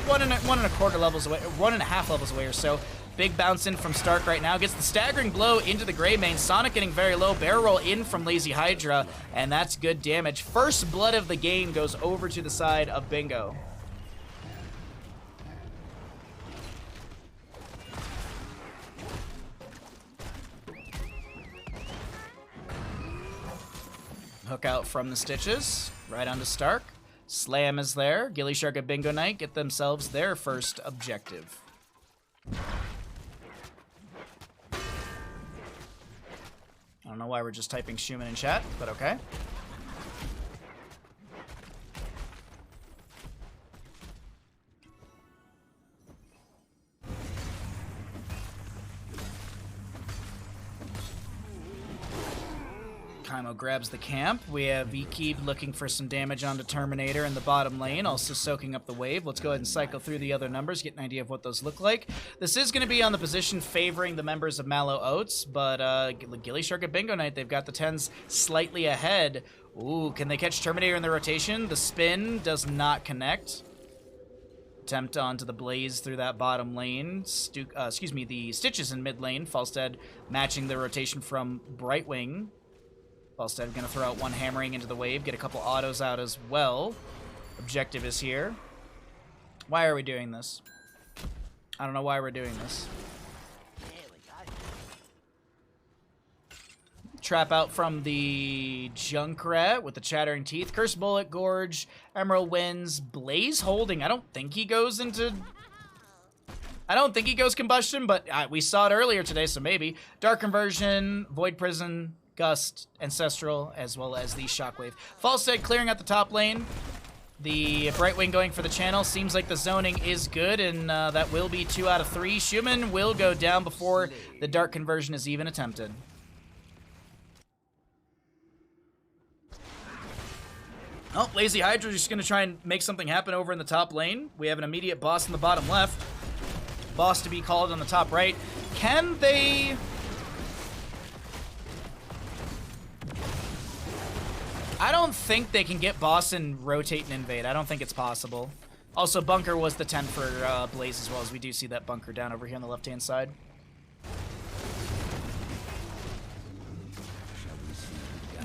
one and a quarter levels away, 1.5 levels away or so. Big bounce in from Stark right now. Gets the staggering blow into the Grey Mane. Sonic getting very low. Barrel roll in from Lazy Hydra, and that's good damage. First blood of the game goes over to the side of Bingo. Hook out from the Stitches. Right onto Stark. Slam is there. gillyShark at Bingo Night get themselves their first objective. I don't know why we're just typing Schumann in chat, but okay. Kaimo grabs the camp. We have Ekeeb looking for some damage onto Terminator in the bottom lane, also soaking up the wave. Let's go ahead and cycle through the other numbers, get an idea of what those look like. This is going to be on the position favoring the members of Mallow Oats, but gillyShark at Bingo Night, they've got the 10s slightly ahead. Ooh, can they catch Terminator in the rotation? The spin does not connect. Attempt onto the Blaze through that bottom lane. The Stitches in mid lane. Falstead matching the rotation from Brightwing. Falstead going to throw out one hammering into the wave, get a couple autos out as well. Objective is here. Why are we doing this? I don't know why we're doing this. Trap out from the Junkrat with the Chattering Teeth. Curse Bullet, Gorge, Emerald Winds, Blaze holding. I don't think he goes Combustion, but we saw it earlier today, so maybe. Dark Conversion, Void Prison, Gust, Ancestral, as well as the Shockwave. Falstead clearing out the top lane. The Brightwing going for the channel. Seems like the zoning is good, and that will be 2 out of 3. Schumann will go down before the dark conversion is even attempted. Oh, Lazy Hydra just going to try and make something happen over in the top lane. We have an immediate boss in the bottom left. Boss to be called on the top right. Can they... I don't think they can get boss and rotate and invade. I don't think it's possible. Also, bunker was the 10 for Blaze as well, as we do see that bunker down over here on the left-hand side.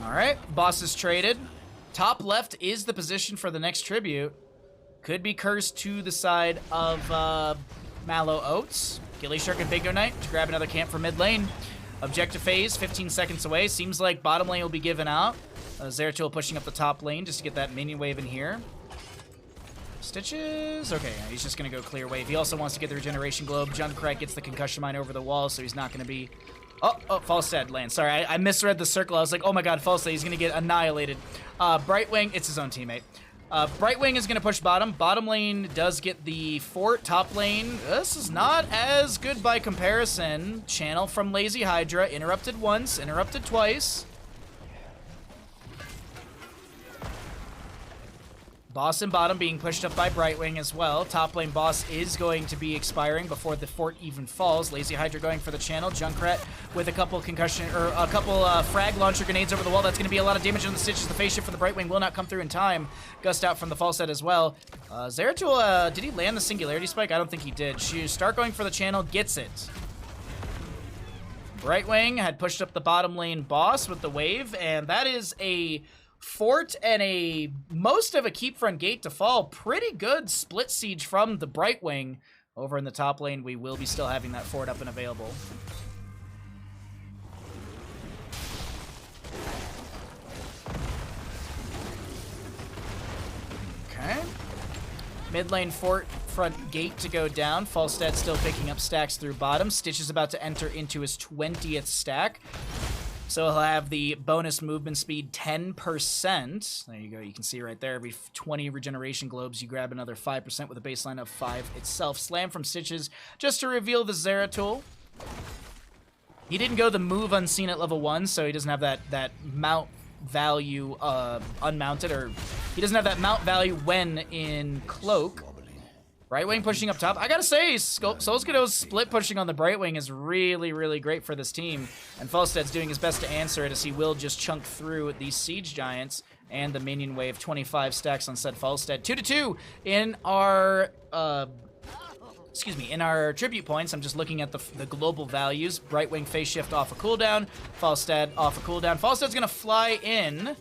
All right, boss is traded. Top left is the position for the next tribute. Could be cursed to the side of Mallow Oats. gillyShark and Bingo Knight to grab another camp for mid lane. Objective phase, 15 seconds away. Seems like bottom lane will be given out. Zeratul pushing up the top lane just to get that minion wave in here. Stitches? Okay, yeah, he's just going to go clear wave. He also wants to get the regeneration globe. Junkrat gets the concussion mine over the wall, so he's not going to be... Oh, Falstad lands. Sorry, I misread the circle. I was like, oh my god, Falstad, he's going to get annihilated. Brightwing, it's his own teammate. Brightwing is going to push bottom. Bottom lane does get the fort. Top lane, this is not as good by comparison. Channel from Lazy Hydra. Interrupted once, interrupted twice. Boss and bottom being pushed up by Brightwing as well. Top lane boss is going to be expiring before the fort even falls. Lazy Hydra going for the channel. Junkrat with a couple concussion or a couple frag launcher grenades over the wall. That's going to be a lot of damage on the Stitches. The phase shift for the Brightwing will not come through in time. Gust out from the fall set as well. Zeratul, did he land the singularity spike? I don't think he did. Stark going for the channel, gets it. Brightwing had pushed up the bottom lane boss with the wave, and that is a fort and most of a keep front gate to fall. Pretty good split siege from the Brightwing. Over in the top lane, we will be still having that fort up and available. Okay. Mid lane fort front gate to go down. Falstad still picking up stacks through bottom. Stitch is about to enter into his 20th stack. So he'll have the bonus movement speed 10%. There you go. You can see right there, every 20 regeneration globes, you grab another 5% with a baseline of 5 itself. Slam from Stitches just to reveal the Zeratul. He didn't go the move unseen at level 1, so he doesn't have that mount value unmounted, or he doesn't have that mount value when in cloak. Brightwing pushing up top. I gotta say, Solskado's split pushing on the Brightwing is really, really great for this team. And Falstad's doing his best to answer it as he will just chunk through these Siege Giants and the minion wave. 25 stacks on said Falstad. 2-2 in our, in our tribute points. I'm just looking at the global values. Brightwing phase shift off a cooldown. Falstad off a cooldown. Falstad's gonna fly in.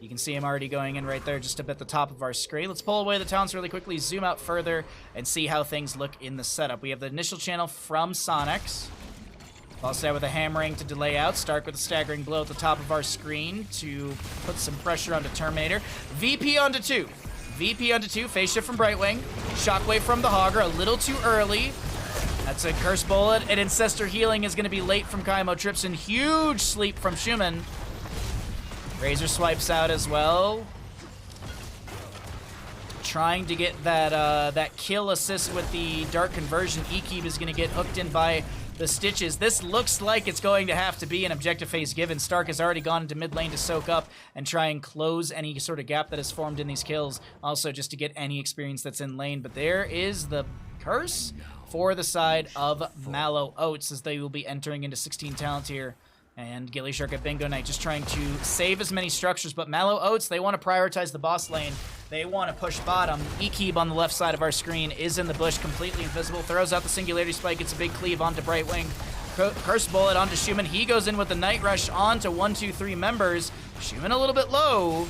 You can see him already going in right there just up at the top of our screen. Let's pull away the talents really quickly, zoom out further, and see how things look in the setup. We have the initial channel from Sonics. Falstad with a hammering to delay out. Stark with a staggering blow at the top of our screen to put some pressure onto Terminator. VP onto 2. VP onto 2. Phase shift from Brightwing. Shockwave from the Hogger. A little too early. That's a Curse Bullet. And Ancestor Healing is going to be late from Kaimo Tripson. Huge sleep from Schumann. Razor swipes out as well. Trying to get that kill assist with the Dark Conversion. Ekeeb is going to get hooked in by the Stitches. This looks like it's going to have to be an objective phase given. Stark has already gone into mid lane to soak up and try and close any sort of gap that has formed in these kills. Also just to get any experience that's in lane. But there is the curse for the side of Mallow Oats as they will be entering into 16 talent here. And gillyShark at Bingo Knight just trying to save as many structures, but Mallow Oats, they want to prioritize the boss lane. They want to push bottom. Ekeeb on the left side of our screen is in the bush, completely invisible. Throws out the Singularity Spike. It's a big cleave onto Brightwing. Curse Bullet onto Schumann. He goes in with the Night Rush onto 1, 2, 3 members. Schumann a little bit low.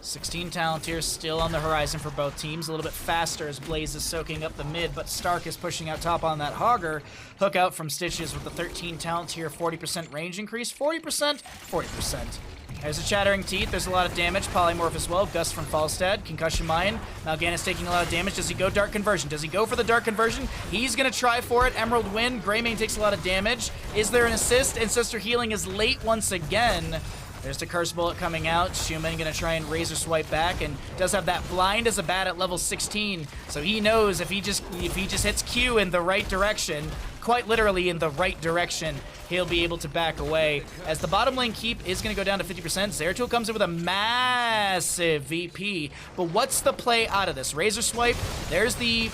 16 talent here still on the horizon for both teams. A little bit faster as Blaze is soaking up the mid, but Stark is pushing out top on that Hogger. Hook out from Stitches with the 13 talent here. 40% range increase. 40%. 40%. There's a Chattering Teeth. There's a lot of damage. Polymorph as well. Gust from Falstad. Concussion Mine. Mal'Ganis taking a lot of damage. Does he go Dark Conversion? Does he go for the Dark Conversion? He's going to try for it. Emerald Wind. Greymane takes a lot of damage. Is there an assist? Ancestor Healing is late once again. There's the Curse Bullet coming out. Schumann gonna try and Razor Swipe back, and does have that blind as a bat at level 16. So he knows if he just hits Q in the right direction, quite literally in the right direction, he'll be able to back away. As the bottom lane keep is gonna go down to 50%, Zeratul comes in with a massive VP. But what's the play out of this? Razor Swipe, there's the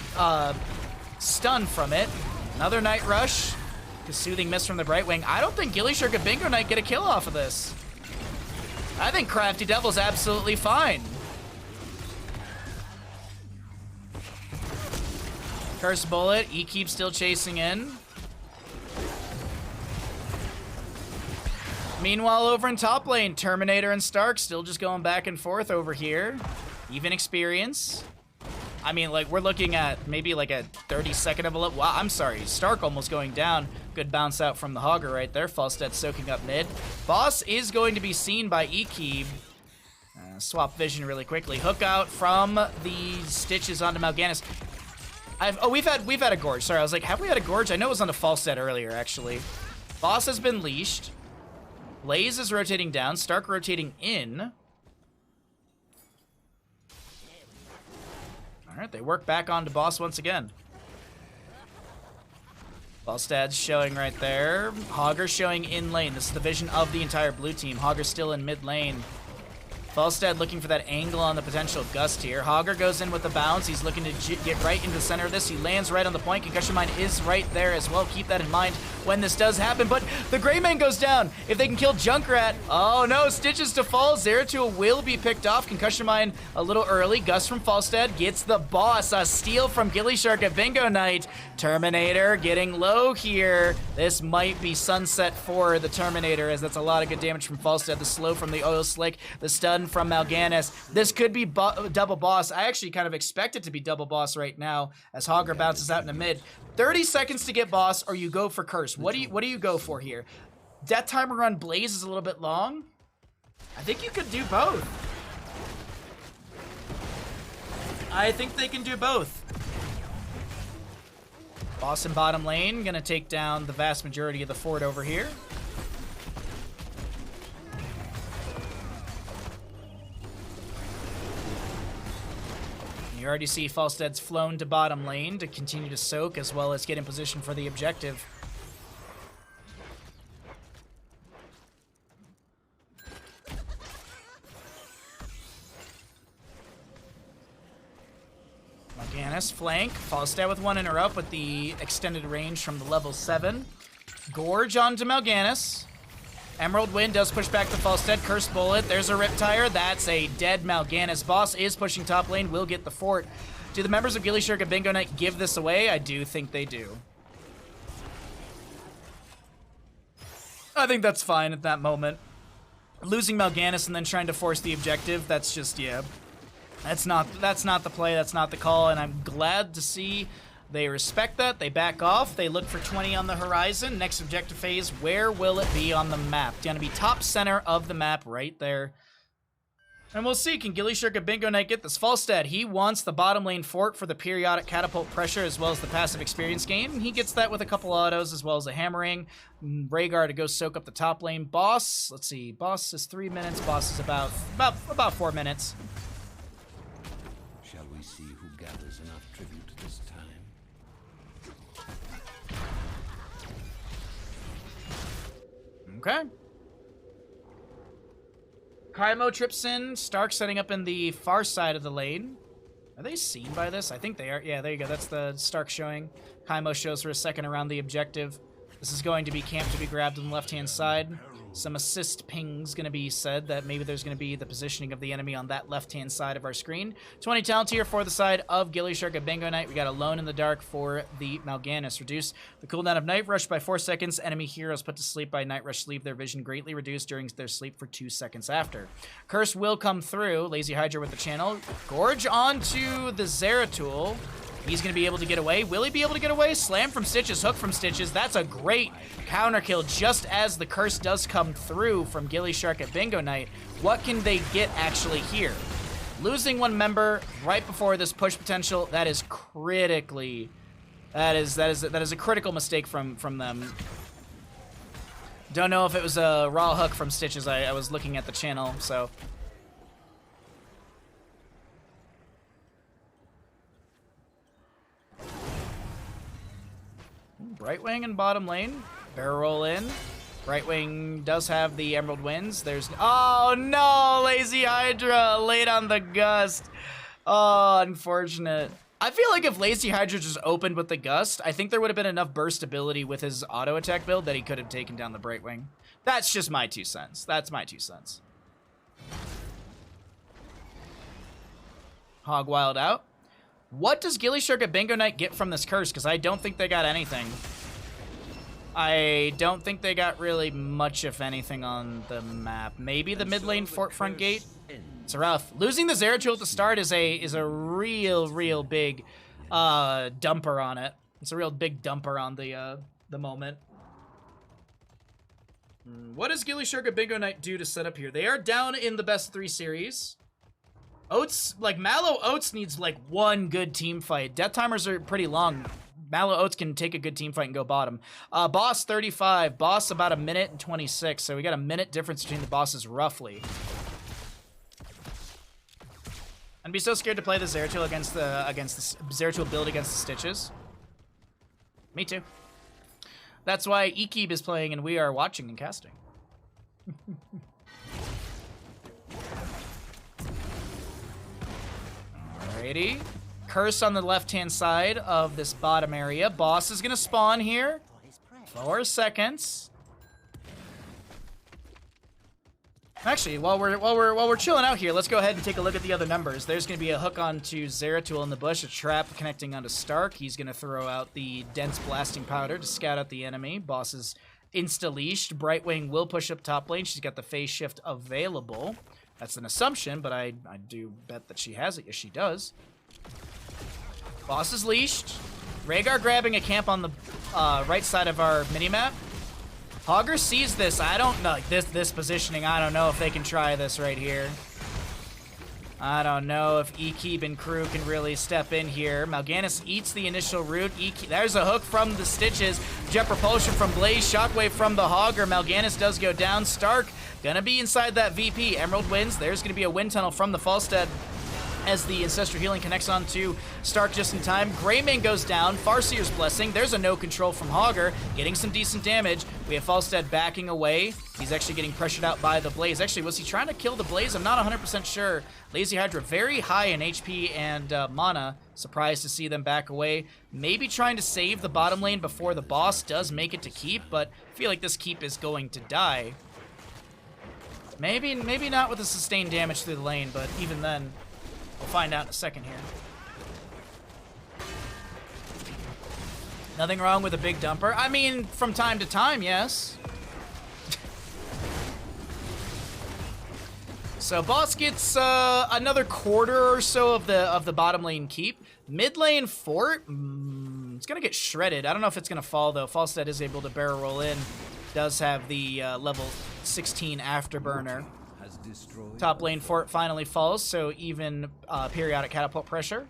stun from it. Another Night Rush, the Soothing Mist from the Brightwing. I don't think gillyShark and Bingo Knight get a kill off of this. I think Crafty Devil's absolutely fine. Curse Bullet, he keeps still chasing in. Meanwhile, over in top lane, Terminator and Stark still just going back and forth over here. Even experience. I mean, like, we're looking at maybe like a 32nd of a level. Wow, I'm sorry. Stark almost going down. Good bounce out from the Hogger right there. Falstead soaking up mid. Boss is going to be seen by Ekeb. Swap vision really quickly. Hook out from the Stitches onto Mal'Ganis. We've had a Gorge. Sorry, I was like, have we had a Gorge? I know it was on the Falstead earlier, actually. Boss has been leashed. Blaze is rotating down. Stark rotating in. All right, they work back onto Boss once again. Falstead's showing right there. Hogger showing in lane. This is the vision of the entire blue team. Hogger still in mid lane. Falstead looking for that angle on the potential gust here. Hogger goes in with the bounce. He's looking to get right into the center of this. He lands right on the point. Concussion Mine is right there as well. Keep that in mind when this does happen. But the Gray Man goes down. If they can kill Junkrat. Oh no, Stitches to fall. Zeratul will be picked off. Concussion Mine a little early. Gust from Falstead gets the boss. A steal from gillyShark at Bingo Knight. Terminator getting low here. This might be sunset for the Terminator, as that's a lot of good damage from Falstead. The slow from the Oil Slick. The stun from Mal'Ganis. This could be double boss. I actually kind of expect it to be double boss right now as Hogger bounces out in the mid. 30 seconds to get boss, or you go for Curse. What do you go for here? Death timer on Blaze is a little bit long. I think you could do both. I think they can do both. Boss in bottom lane gonna take down the vast majority of the fort over here. You already see Falstead's flown to bottom lane to continue to soak as well as get in position for the objective. Mal'Ganis flank. Falstead with one interrupt with the extended range from the level 7. Gorge onto Mal'Ganis. Emerald Wind does push back the Falstead. Cursed Bullet. There's a Riptire. That's a dead Mal'Ganis. Boss is pushing top lane. Will get the fort. Do the members of gillyShark and Bingo Knight give this away? I do think they do. I think that's fine at that moment. Losing Mal'Ganis and then trying to force the objective, that's just, yeah. That's not the play. That's not the call. And I'm glad to see they respect that. They back off. They look for 20 on the horizon. Next objective phase, where will it be on the map? It's going to be top center of the map right there. And we'll see, can gillyShark and Bingo Knight get this? Falstead, he wants the bottom lane fort for the periodic catapult pressure as well as the passive experience gain. He gets that with a couple autos as well as a hammering. Rhaegar to go soak up the top lane. Boss, let's see, Boss is 3 minutes. Boss is about 4 minutes. Shall we see who gathers enough tribute this time? Okay. Kaimo trips in. Stark setting up in the far side of the lane. Are they seen by this? I think they are. Yeah, there you go. That's the Stark showing. Kaimo shows for a second around the objective. This is going to be camp to be grabbed on the left-hand side. Some assist pings going to be said that maybe there's going to be the positioning of the enemy on that left-hand side of our screen. 20 talent here for the side of gillyShark and Bingo Knight. We got Alone in the Dark for the Mal'Ganis. Reduce the cooldown of Night Rush by 4 seconds. Enemy heroes put to sleep by Night Rush leave their vision greatly reduced during their sleep for 2 seconds after. Curse will come through. Lazy Hydra with the channel. Gorge onto the Zeratul. He's going to be able to get away. Will he be able to get away? Slam from Stitches, hook from Stitches. That's a great counter kill just as the curse does come through from gillyShark at Bingo Knight. What can they get actually here? Losing one member right before this push potential, that is critically... That is a critical mistake from them. Don't know if it was a raw hook from Stitches. I was looking at the channel, so. Brightwing in bottom lane. Barrel roll in. Brightwing does have the Emerald Winds. There's... Oh, no! Lazy Hydra late on the Gust. Oh, unfortunate. I feel like if Lazy Hydra just opened with the Gust, I think there would have been enough burst ability with his auto attack build that he could have taken down the Brightwing. That's just my 2 cents. That's my 2 cents. Hog Wild out. What does gillyShark at Bingo Night get from this curse? Because I don't think they got anything. I don't think they got really much, if anything, on the map. Maybe the mid lane fort front gate. It's rough. Losing the Zeratul at the start is a real big dumper on it. It's a real big dumper on the moment. What does gillyShark at Bingo Night do to set up here? They are down in the best 3 series. Oats, like Mallow Oats needs like one good team fight. Death timers are pretty long. Mallow Oats can take a good team fight and go bottom. Boss 35, boss about 1 minute and 26. So we got a minute difference between the bosses roughly. I'd be so scared to play the Zeratul against the Zeratul build against the Stitches. Me too. That's why Ekib is playing and we are watching and casting. Alrighty. Curse on the left-hand side of this bottom area. Boss is gonna spawn here. 4 seconds. Actually, while we're chilling out here, let's go ahead and take a look at the other numbers. There's gonna be a hook onto Zeratul in the bush, a trap connecting onto Stark. He's gonna throw out the dense blasting powder to scout out the enemy. Boss is insta-leashed. Brightwing will push up top lane. She's got the phase shift available. That's an assumption, but I do bet that she has it. Yes, she does. Boss is leashed. Rhaegar grabbing a camp on the right side of our minimap. Hogger sees this. I don't know. This positioning, I don't know if they can try this right here. I don't know if Ekib and crew can really step in here. Mal'Ganis eats the initial root. There's a hook from the Stitches. Jet propulsion from Blaze. Shockwave from the Hogger. Mal'Ganis does go down. Stark gonna be inside that VP. Emerald wins. There's gonna be a wind tunnel from the Falstead as the Ancestral Healing connects onto Stark just in time. Greymane goes down. Farseer's Blessing. There's a no control from Hogger, getting some decent damage. We have Falstead backing away. He's actually getting pressured out by the Blaze. Actually, was he trying to kill the Blaze? I'm not 100% sure. Lazy Hydra very high in HP and mana. Surprised to see them back away. Maybe trying to save the bottom lane before the boss does make it to keep, but I feel like this keep is going to die. Maybe not with the sustained damage through the lane, but even then, we'll find out in a second here. Nothing wrong with a big dumper. I mean, from time to time, yes. So boss gets another quarter or so of the bottom lane keep. Mid lane fort, it's gonna get shredded. I don't know if it's gonna fall though. Falstead is able to barrel roll in. Does have the level 16 afterburner. Top lane fort finally falls, so even periodic catapult pressure.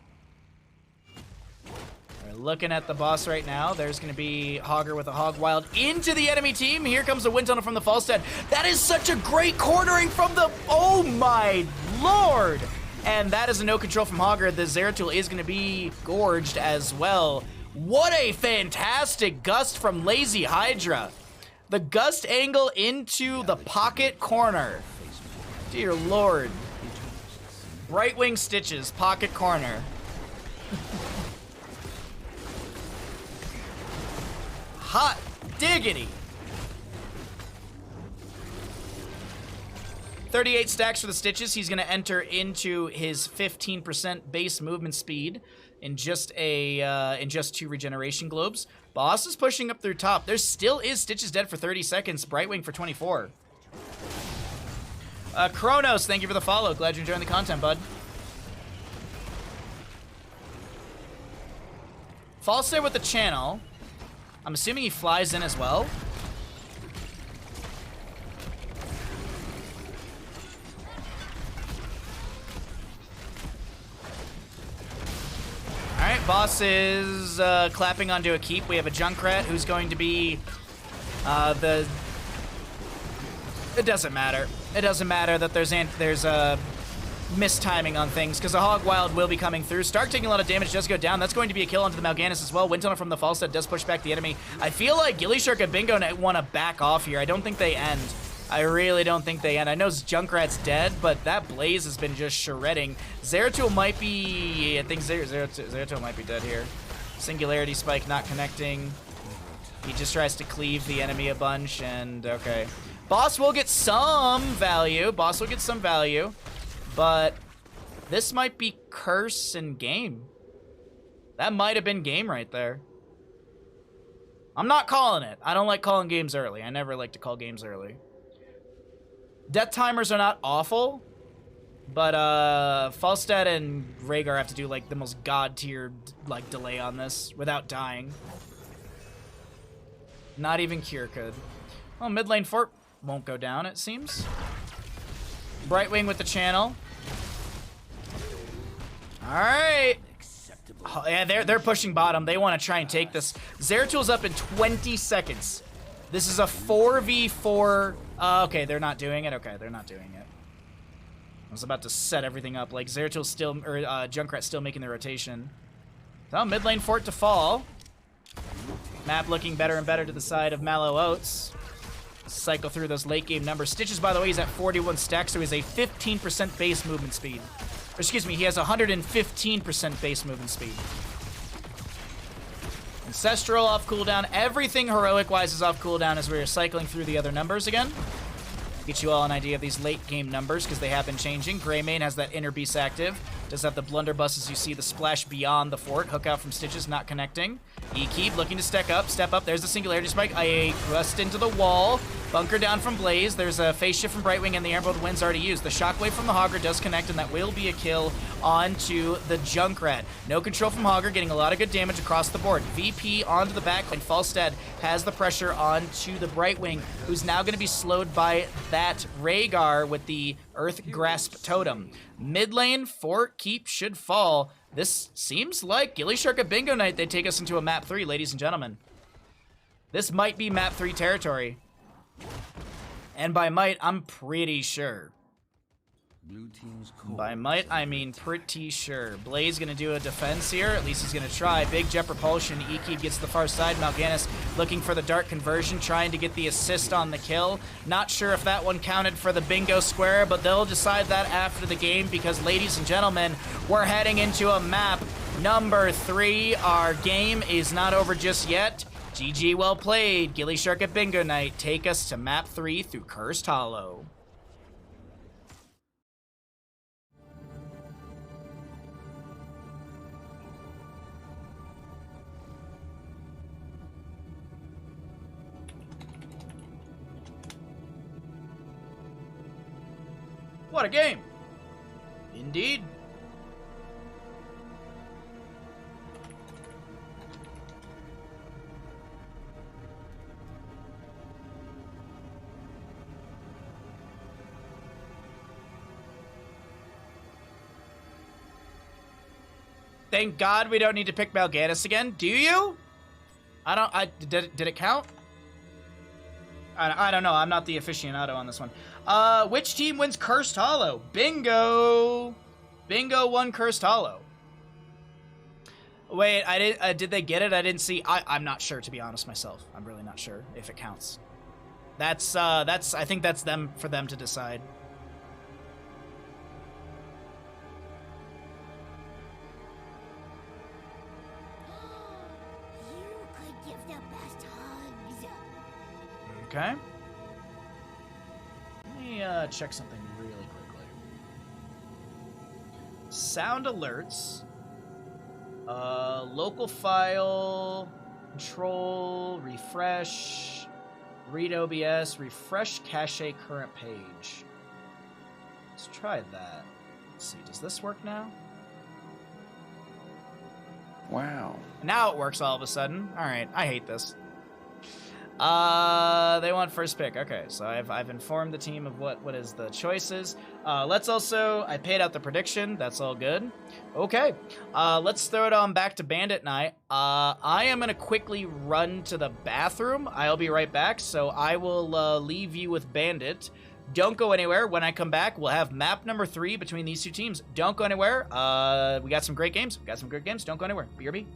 We're looking at the boss right now. There's going to be Hogger with a Hog Wild into the enemy team. Here comes the wind tunnel from the Falstead. That is such a great cornering from the... Oh my lord! And that is a no control from Hogger. The Zeratul is going to be gorged as well. What a fantastic gust from Lazy Hydra. The gust angle into the pocket corner. Dear lord. Brightwing Stitches, pocket corner. Hot diggity. 38 stacks for the Stitches. He's going to enter into his 15% base movement speed in just 2 regeneration globes. Boss is pushing up through top. There still is Stitches dead for 30 seconds. Brightwing for 24. Kronos, thank you for the follow. Glad you're enjoying the content, bud. Falstead with the channel. I'm assuming he flies in as well. Alright, boss is clapping onto a keep. We have a Junkrat who's going to be the It doesn't matter. It doesn't matter that there's mistiming on things, because the Hog Wild will be coming through. Stark taking a lot of damage, does go down. That's going to be a kill onto the Mal'Ganis as well. Wind Tunnel from the Falstad does push back the enemy. I feel like gillyShark and Bingo want to back off here. I don't think they end. I really don't think they end. I know Junkrat's dead, but that Blaze has been just shredding. Zeratul might be... I think Zeratul might be dead here. Singularity Spike not connecting. He just tries to cleave the enemy a bunch, and okay. Boss will get some value. Boss will get some value. But this might be curse and game. That might have been game right there. I'm not calling it. I don't like calling games early. I never like to call games early. Death timers are not awful, but Falstad and Rhaegar have to do like the most god-tiered like delay on this without dying. Not even Cure could. Well, mid lane fort won't go down, it seems. Brightwing with the channel. All right. Oh, yeah, they're pushing bottom. They want to try and take this. Zeratul's up in 20 seconds. This is a 4v4. Okay, they're not doing it. Okay, they're not doing it. I was about to set everything up. Like Zeratul still, or Junkrat still making the rotation. So mid lane fort to fall. Map looking better and better to the side of Mallow Oats. Cycle through those late game numbers. Stitches, by the way, he's at 41 stacks, so he's a 15% base movement speed. Or, excuse me, he has 115% base movement speed. Ancestral off cooldown. Everything heroic-wise is off cooldown as we're cycling through the other numbers again. Get you all an idea of these late game numbers because they have been changing. Greymane has that inner beast active. Does have the blunderbuss as you see the splash beyond the fort. Hook out from Stitches, not connecting. E-Keep looking to step up. There's the Singularity Spike. I thrust into the wall. Bunker down from Blaze. There's a phase shift from Brightwing, and the Emerald Wind's already used. The Shockwave from the Hogger does connect, and that will be a kill onto the Junkrat. No control from Hogger, getting a lot of good damage across the board. VP onto the back, and Falstad has the pressure onto the Brightwing, who's now going to be slowed by that Rhaegar with the Earth Grasp Totem. Mid lane, fort, keep, should fall. This seems like gillyShark at Bingo Night. They take us into a map 3, ladies and gentlemen. This might be map 3 territory. And by might, I'm pretty sure. Blue team's core. By might, I mean pretty sure. Blaze gonna do a defense here. At least he's gonna try. Big jet propulsion. E-Keep gets to the far side. Mal'Ganis looking for the dark conversion, trying to get the assist on the kill. Not sure if that one counted for the bingo square, but they'll decide that after the game because, ladies and gentlemen, we're heading into a map number 3. Our game is not over just yet. GG, well played. gillyShark at Bingo Night. Take us to map 3 through Cursed Hollow. What a game! Indeed. Thank God we don't need to pick Mal'Ganis again. Do you? Did it count? I don't know. I'm not the aficionado on this one. Which team wins Cursed Hollow? Bingo! Bingo won Cursed Hollow. Wait, did they get it? I didn't see. I'm not sure, to be honest myself. I'm really not sure if it counts. I think that's for them to decide. You could give the best hugs. Okay. Let me check something really quickly. Sound alerts. Local file, control, refresh, read OBS, refresh cache current page. Let's try that. Let's see, does this work now? Wow. Now it works all of a sudden. All right, I hate this. They want first pick. Okay, so I've informed the team of what is the choices. Let's also, I paid out the prediction. That's all good. Okay, let's throw it on back to Bandit Night. I am gonna quickly run to the bathroom. I'll be right back. So I will leave you with Bandit. Don't go anywhere. When I come back, we'll have map number 3 between these two teams. Don't go anywhere. We got some great games. Don't go anywhere. BRB.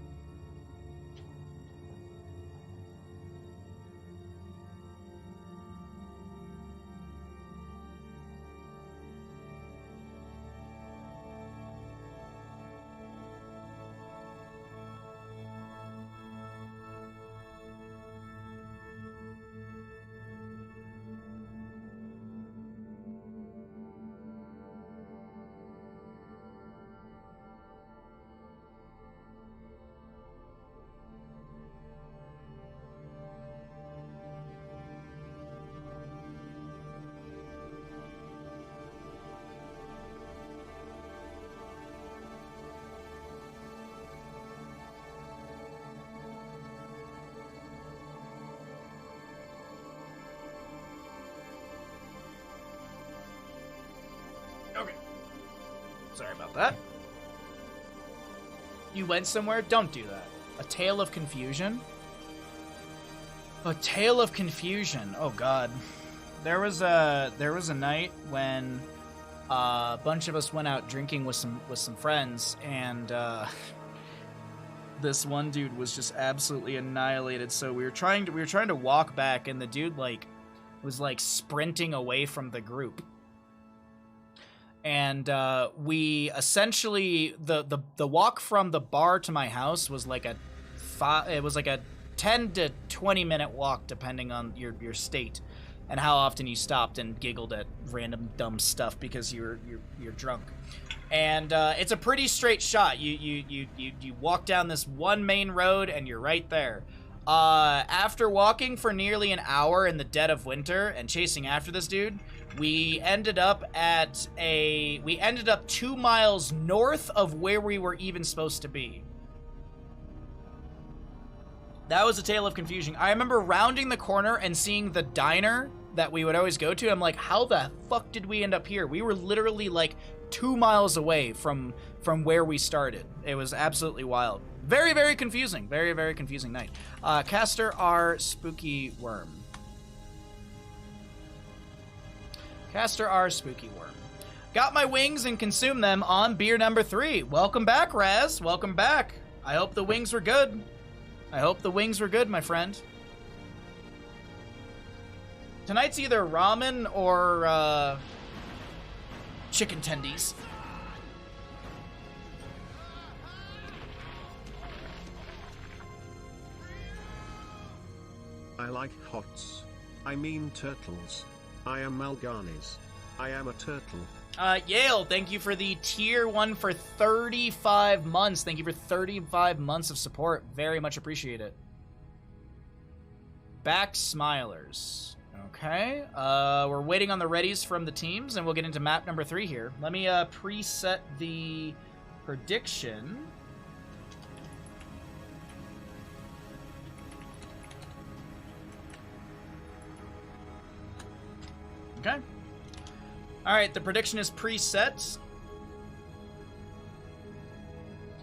Okay. Sorry about that. You went somewhere? Don't do that. A tale of confusion? A tale of confusion. Oh god. There was a night when a bunch of us went out drinking with some friends, and this one dude was just absolutely annihilated. So we were trying to walk back, and the dude was sprinting away from the group. And we essentially the walk from the bar to my house was like a 10 to 20 minute walk depending on your state and how often you stopped and giggled at random dumb stuff because you're drunk. And it's a pretty straight shot. You walk down this one main road and you're right there. After walking for nearly an hour in the dead of winter and chasing after this dude, we ended up 2 miles north of where we were even supposed to be. That was a tale of confusion. I remember rounding the corner and seeing the diner that we would always go to. I'm like, how the fuck did we end up here? We were literally like 2 miles away from where we started. It was absolutely wild. Very, very confusing. Very, very confusing night. Caster R. Spooky Worm. Caster R. Spooky Worm. Got my wings and consumed them on beer number 3. Welcome back, Raz. Welcome back. I hope the wings were good. I hope the wings were good, my friend. Tonight's either ramen or chicken tendies. I like hots. I mean turtles. I am Malganis. I am a turtle. Yale, thank you for the tier 1 for 35 months. Thank you for 35 months of support. Very much appreciate it. Back Smilers. Okay. We're waiting on the readies from the teams, and we'll get into map number 3 here. Let me preset the prediction. Okay. Alright, the prediction is preset.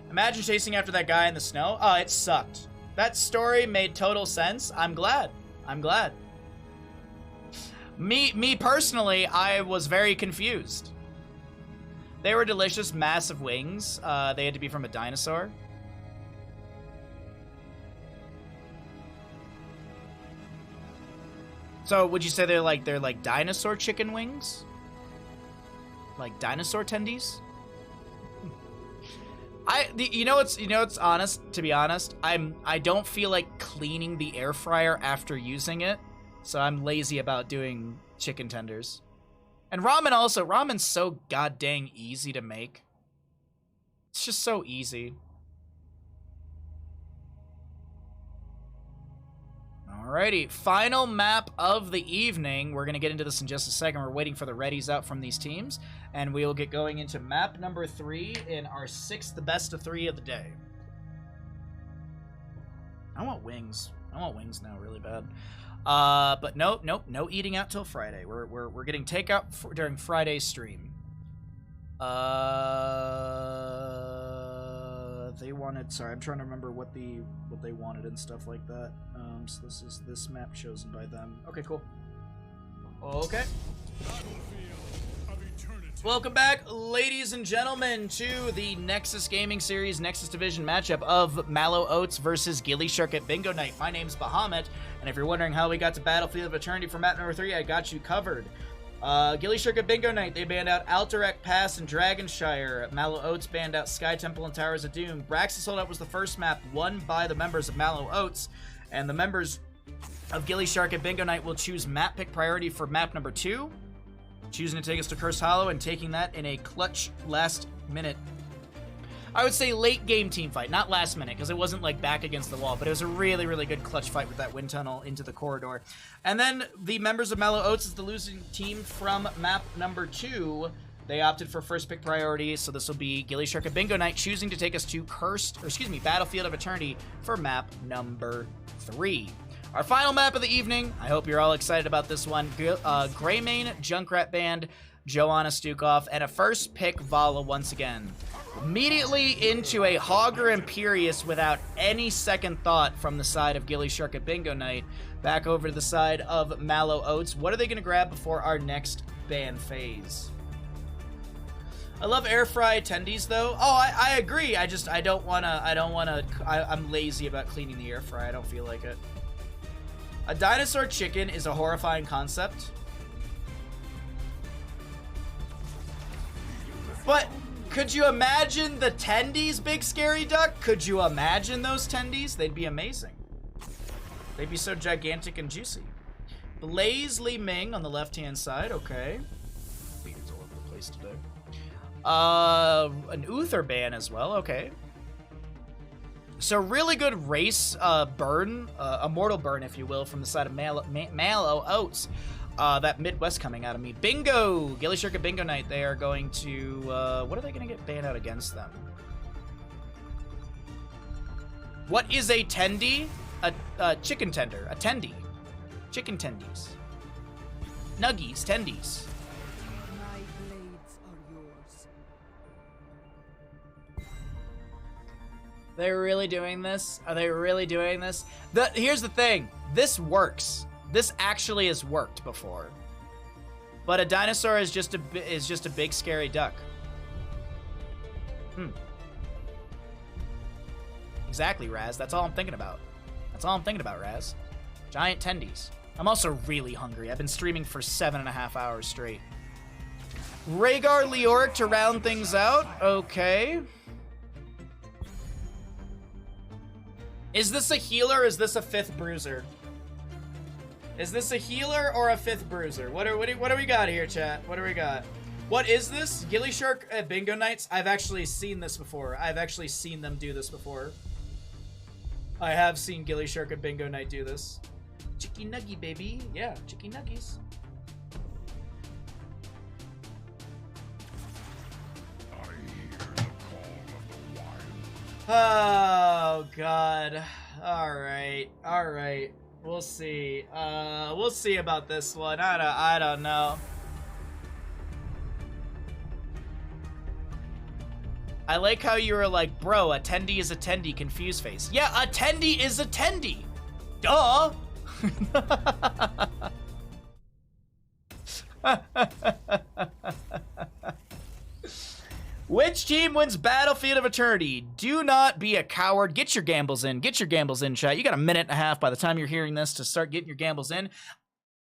Imagine chasing after that guy in the snow. Oh, it sucked. That story made total sense. I'm glad. I'm glad. Me personally, I was very confused. They were delicious, massive wings. They had to be from a dinosaur. So, would you say they're like dinosaur chicken wings? Like dinosaur tendies? You know what's honest, to be honest, I don't feel like cleaning the air fryer after using it, so I'm lazy about doing chicken tenders. And ramen's so goddamn easy to make. It's just so easy. Alrighty, final map of the evening. We're going to get into this in just a second. We're waiting for the readies out from these teams, and we will get going into map number 3 in our 6th best of 3 of the day. I want wings. I want wings now really bad. But nope, no eating out till Friday. We're getting takeout during Friday's stream. They wanted. Sorry, I'm trying to remember what they wanted and stuff like that. So this is this map chosen by them. Okay, cool. Okay. Welcome back, ladies and gentlemen, to the Nexus Gaming Series Nexus Division matchup of Mallow Oats versus gillyShark at Bingo Night. My name's Bahamut, and if you're wondering how we got to Battlefield of Eternity for map number 3, I got you covered. gillyShark at Bingo Night, they banned out Alterac Pass and Dragonshire. Mallow Oats banned out Sky Temple and Towers of Doom. Braxis Holdout was the first map won by the members of Mallow Oats, and the members of gillyShark at Bingo Night will choose map pick priority for map number 2, choosing to take us to Cursed Hollow and taking that in a clutch last minute, I would say late game team fight, not last minute, because it wasn't like back against the wall, but it was a really, really good clutch fight with that wind tunnel into the corridor. And then the members of Mallow Oats is the losing team from map number 2. They opted for first pick priority, so this will be gillyShark at Bingo Night choosing to take us to Battlefield of Eternity for map number 3. Our final map of the evening, I hope you're all excited about this one, Greymane, Junkrat Band, Joanna Stukov, and a first pick Vala once again. Immediately into a Hogger Imperious without any second thought from the side of gillyShark at Bingo Night. Back over to the side of Mallow Oats. What are they going to grab before our next ban phase? I love air fry attendees though. Oh, I agree. I'm lazy about cleaning the air fry. I don't feel like it. A dinosaur chicken is a horrifying concept. But could you imagine the tendies, Big Scary Duck? Could you imagine those tendies? They'd be amazing. They'd be so gigantic and juicy. Blaze Li Ming on the left-hand side. Okay. Beards all over the place today. An Uther ban as well. Okay. So really good race burn, a mortal burn, if you will, from the side of Mallow Oats. That Midwest coming out of me. Bingo! gillyShark at Bingo Night, they are going to, what are they going to get banned out against them? What is a tendy? A chicken tender. A tendy. Chicken tendies. Nuggies, tendies. My blades are yours. They're really doing this? Are they really doing this? Here's the thing. This works. This actually has worked before. But a dinosaur is just a big scary duck. Exactly, Raz. That's all I'm thinking about. That's all I'm thinking about, Raz. Giant tendies. I'm also really hungry. I've been streaming for 7.5 hours straight. Rhaegar Leoric to round things out. Okay. Is this a healer or is this a 5th bruiser? Is this a healer or a 5th bruiser? What do we got here, chat? What do we got? What is this? gillyShark at Bingo Nights? I've actually seen this before. I've actually seen them do this before. I have seen gillyShark at Bingo Night do this. Chicky nuggy, baby. Yeah, chicky nuggies. Oh, God. Alright. Alright. We'll see. We'll see about this one. I don't know. I like how you were like, bro, attendee is attendee, confused face. Yeah, attendee is attendee. Duh. Which team wins Battlefield of Eternity? Do not be a coward. Get your gambles in. Get your gambles in, chat. You got a minute and a half by the time you're hearing this to start getting your gambles in.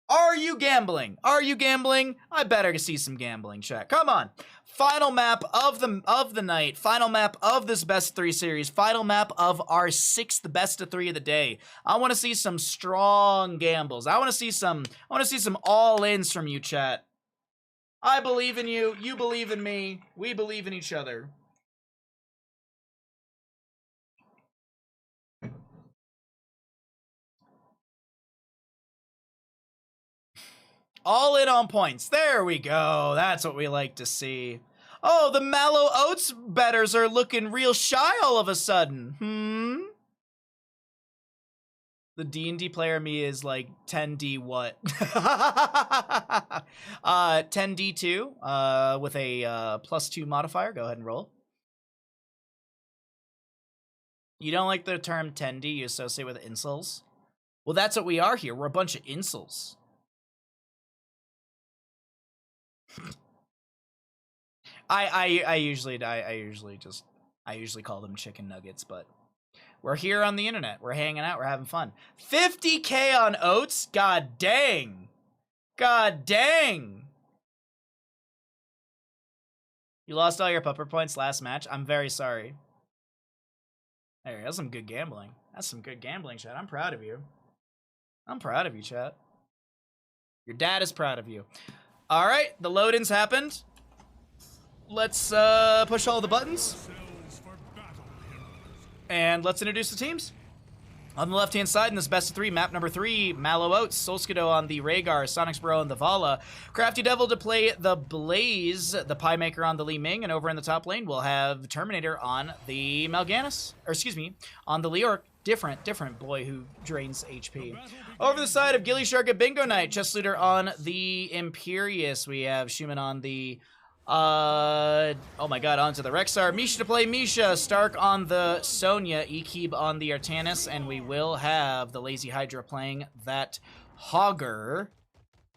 Are you gambling? Are you gambling? I better see some gambling, chat. Come on. Final map of the night. Final map of this best 3 series. Final map of our 6th best of 3 of the day. I want to see some strong gambles. I want to see some all-ins from you, chat. I believe in you. You believe in me. We believe in each other. All in on points. There we go. That's what we like to see. Oh, the Mallow Oats betters are looking real shy all of a sudden. The D&D player me is like 10D what? 10D2 with a +2 modifier. Go ahead and roll. You don't like the term 10D you associate with incels? Well, that's what we are here. We're a bunch of incels. I usually call them chicken nuggets, but we're here on the internet. We're hanging out. We're having fun. 50K on Oats? God dang. God dang. You lost all your pupper points last match. I'm very sorry. Hey, that's some good gambling. That's some good gambling, chat. I'm proud of you. I'm proud of you, chat. Your dad is proud of you. All right, the load-ins happened. Let's push all the buttons. And let's introduce the teams. On the left-hand side, in this best of 3, map number 3, Mallow Oats, Solskido on the Rhaegar, Sonic's Bro on the Vala, Crafty Devil to play the Blaze, the Pie Maker on the Li Ming, and over in the top lane, we'll have Terminator on the Mal'Ganis, or excuse me, on the Leorc. Different boy who drains HP. Over the side of gillyShark at Bingo Night, Chest Looter on the Imperious. We have Schumann on the oh my god, onto the Rexar. Misha to play Misha, Stark on the Sonya, Ekib on the Artanis, and we will have the Lazy Hydra playing that Hogger.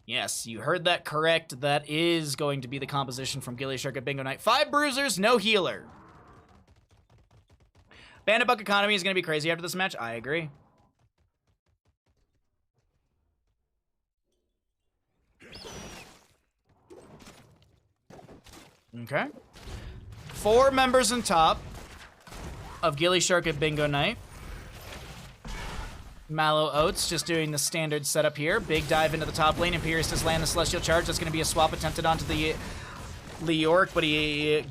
Yes, you heard that correct. That is going to be the composition from gillyShark at Bingo Night. 5 bruisers, no healer. Bandit Buck economy is going to be crazy after this match. I agree. Okay. 4 members in top of gillyShark at Bingo Night. Mallow Oats just doing the standard setup here. Big dive into the top lane. Imperious does land the Celestial Charge. That's going to be a swap attempted onto the Leorc, but he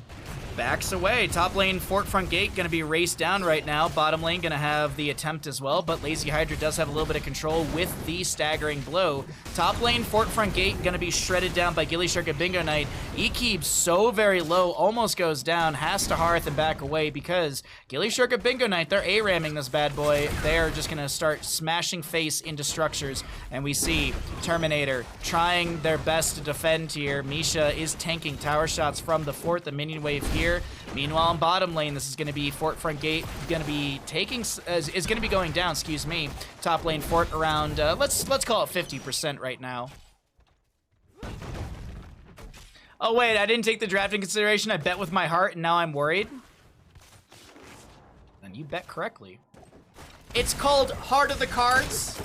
backs away. Top lane Fort Front Gate going to be raced down right now. Bottom lane going to have the attempt as well, but Lazy Hydra does have a little bit of control with the staggering blow. Top lane Fort Front Gate going to be shredded down by gillyShark at Bingo Night. Ekib so very low, almost goes down, has to hearth and back away because gillyShark at Bingo Night, they're A-ramming this bad boy. They're just going to start smashing face into structures, and we see Terminator trying their best to defend here. Misha is tanking tower shots from the fort, the minion wave here. Meanwhile, in bottom lane, this is going to be Fort Front Gate going to be taking is going to be going down. Excuse me. Top lane Fort around let's call it 50% right now. Oh wait, I didn't take the draft in consideration. I bet with my heart, and now I'm worried. Then you bet correctly. It's called Heart of the Cards,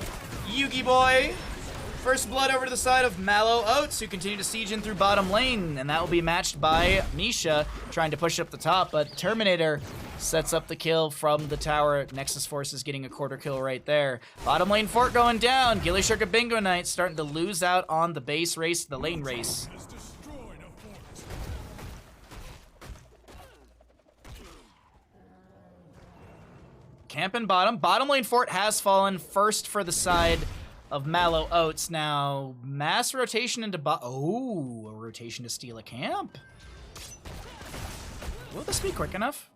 Yugi boy. First blood over to the side of Mallow Oats, who continue to siege in through bottom lane, and that will be matched by Misha, trying to push up the top, but Terminator sets up the kill from the tower. Nexus Force is getting a quarter kill right there. Bottom lane Fort going down. gillyShark at Bingo Night starting to lose out on the base race, the lane race. Camping bottom. Bottom lane Fort has fallen first for the side of Mallow Oats. Now, mass rotation into oh, a rotation to steal a camp. Will this be quick enough?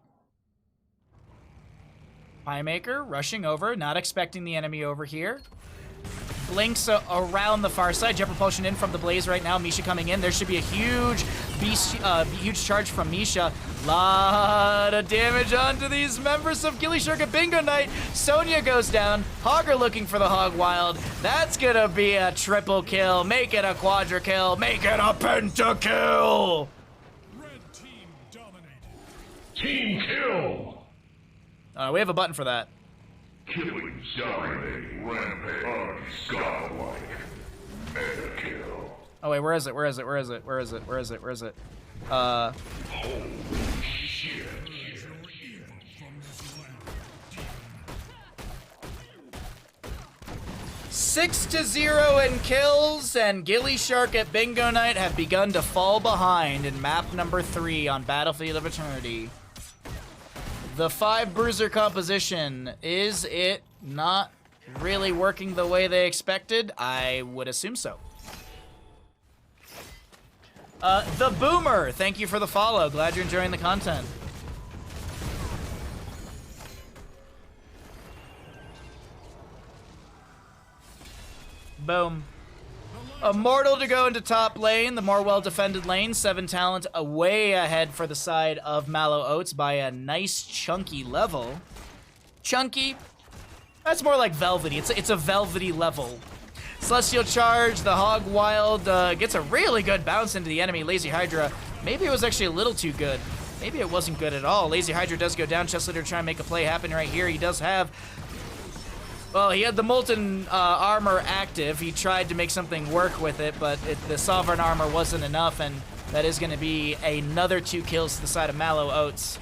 Pie Maker rushing over, not expecting the enemy over here. Blinks around the far side. Jet propulsion in from the Blaze right now. Misha coming in. There should be a huge huge charge from Misha. Lot of damage onto these members of gillyShark at Bingo Night. Sonya goes down. Hogger looking for the Hog Wild. That's gonna be a triple kill. Make it a quadra kill. Make it a pentakill. Red team dominated. Team kill! We have a button for that. Killing dominating rampage. Godlike. Mega kill. Oh wait, where is it? Where is it? Where is it? Where is it? Where is it? Where is it? Holy shit. 6-0 in kills, and gillyShark at Bingo Night have begun to fall behind in map number 3 on Battlefield of Eternity. The 5 bruiser composition, is it not really working the way they expected? I would assume so. The Boomer, thank you for the follow. Glad you're enjoying the content. Boom. Immortal to go into top lane, the more well-defended lane. 7 talent way ahead for the side of Mallow Oats by a nice chunky level. Chunky? That's more like velvety. It's a velvety level. Celestial Charge, the Hog Wild gets a really good bounce into the enemy. Lazy Hydra, maybe it was actually a little too good. Maybe it wasn't good at all. Lazy Hydra does go down. Chest Leader trying to make a play happen right here. He does have... Well, he had the Molten Armor active. He tried to make something work with it, but the Sovereign Armor wasn't enough, and that is going to be another 2 kills to the side of Mallow Oats.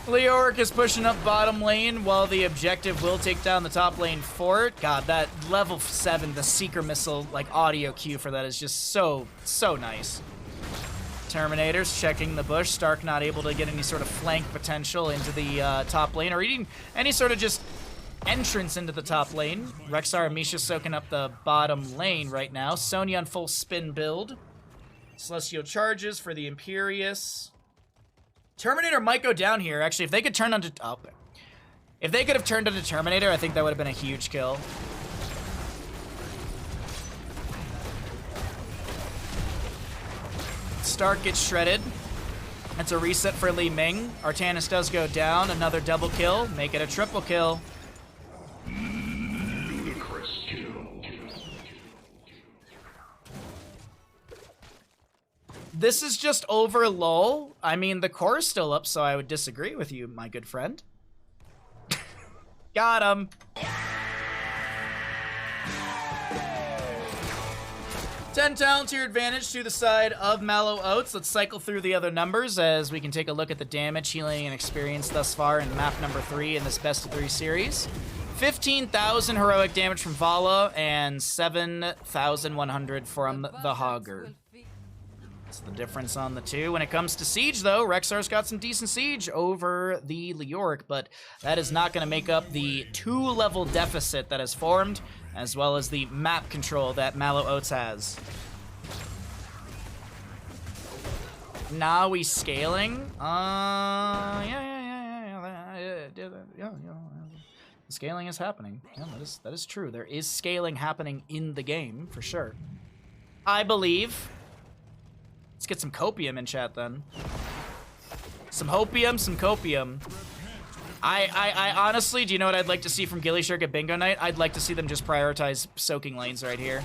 Leoric is pushing up bottom lane while the objective will take down the top lane fort. God, that level 7, the Seeker Missile, like audio cue for that is just so nice. Terminators checking the bush. Stark not able to get any sort of flank potential into the top lane or even any sort of just entrance into the top lane. Rexar and Misha soaking up the bottom lane right now. Sonya on full spin build. Celestial Charges for the Imperious. Terminator might go down here. Actually, if they could turn onto... Oh, if they could have turned onto Terminator, I think that would have been a huge kill. Stark gets shredded. That's a reset for Li Ming. Artanis does go down. Another double kill. Make it a triple kill. Ludicrous kill. This is just over lull. I mean, the core is still up, so I would disagree with you, my good friend. Got him. 10 talent to your advantage to the side of Mallow Oats. Let's cycle through the other numbers as we can take a look at the damage, healing, and experience thus far in map number 3 in this best of 3 series. 15,000 heroic damage from Vala and 7,100 from the Hogger. That's the difference on the two. When it comes to siege, though, Rexar's got some decent siege over the Leoric, but that is not going to make up the 2-level deficit that has formed, as well as the map control that Mallow Oats has. Now we scaling? Yeah. The scaling is happening. Yeah, that is true. There is scaling happening in the game, for sure. I believe. Let's get some copium in chat, then. Some hopium, some copium. I honestly, do you know what I'd like to see from gillyShark at Bingo Night? I'd like to see them just prioritize soaking lanes right here.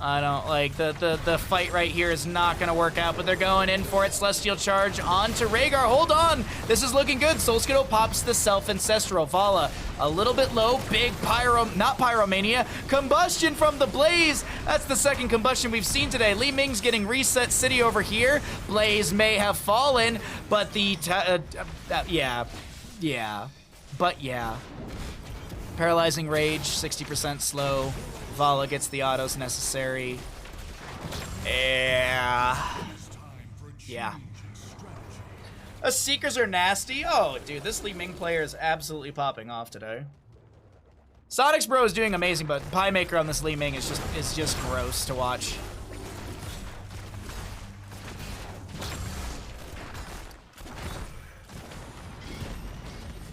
I don't like the fight right here is not gonna work out, but they're going in for it. Celestial Charge onto Rhaegar. Hold on, this is looking good. Soul Skittle pops the self-ancestral. Vala a little bit low. Big not pyromania, combustion from the Blaze. That's the second combustion we've seen today. Li Ming's getting reset city over here. Blaze may have fallen, but the yeah. Paralyzing Rage, 60% slow. Vala gets the autos necessary. Yeah. Seekers are nasty. Oh, dude, this Li Ming player is absolutely popping off today. Sonic's Bro is doing amazing, but Pie Maker on this Li Ming is just gross to watch.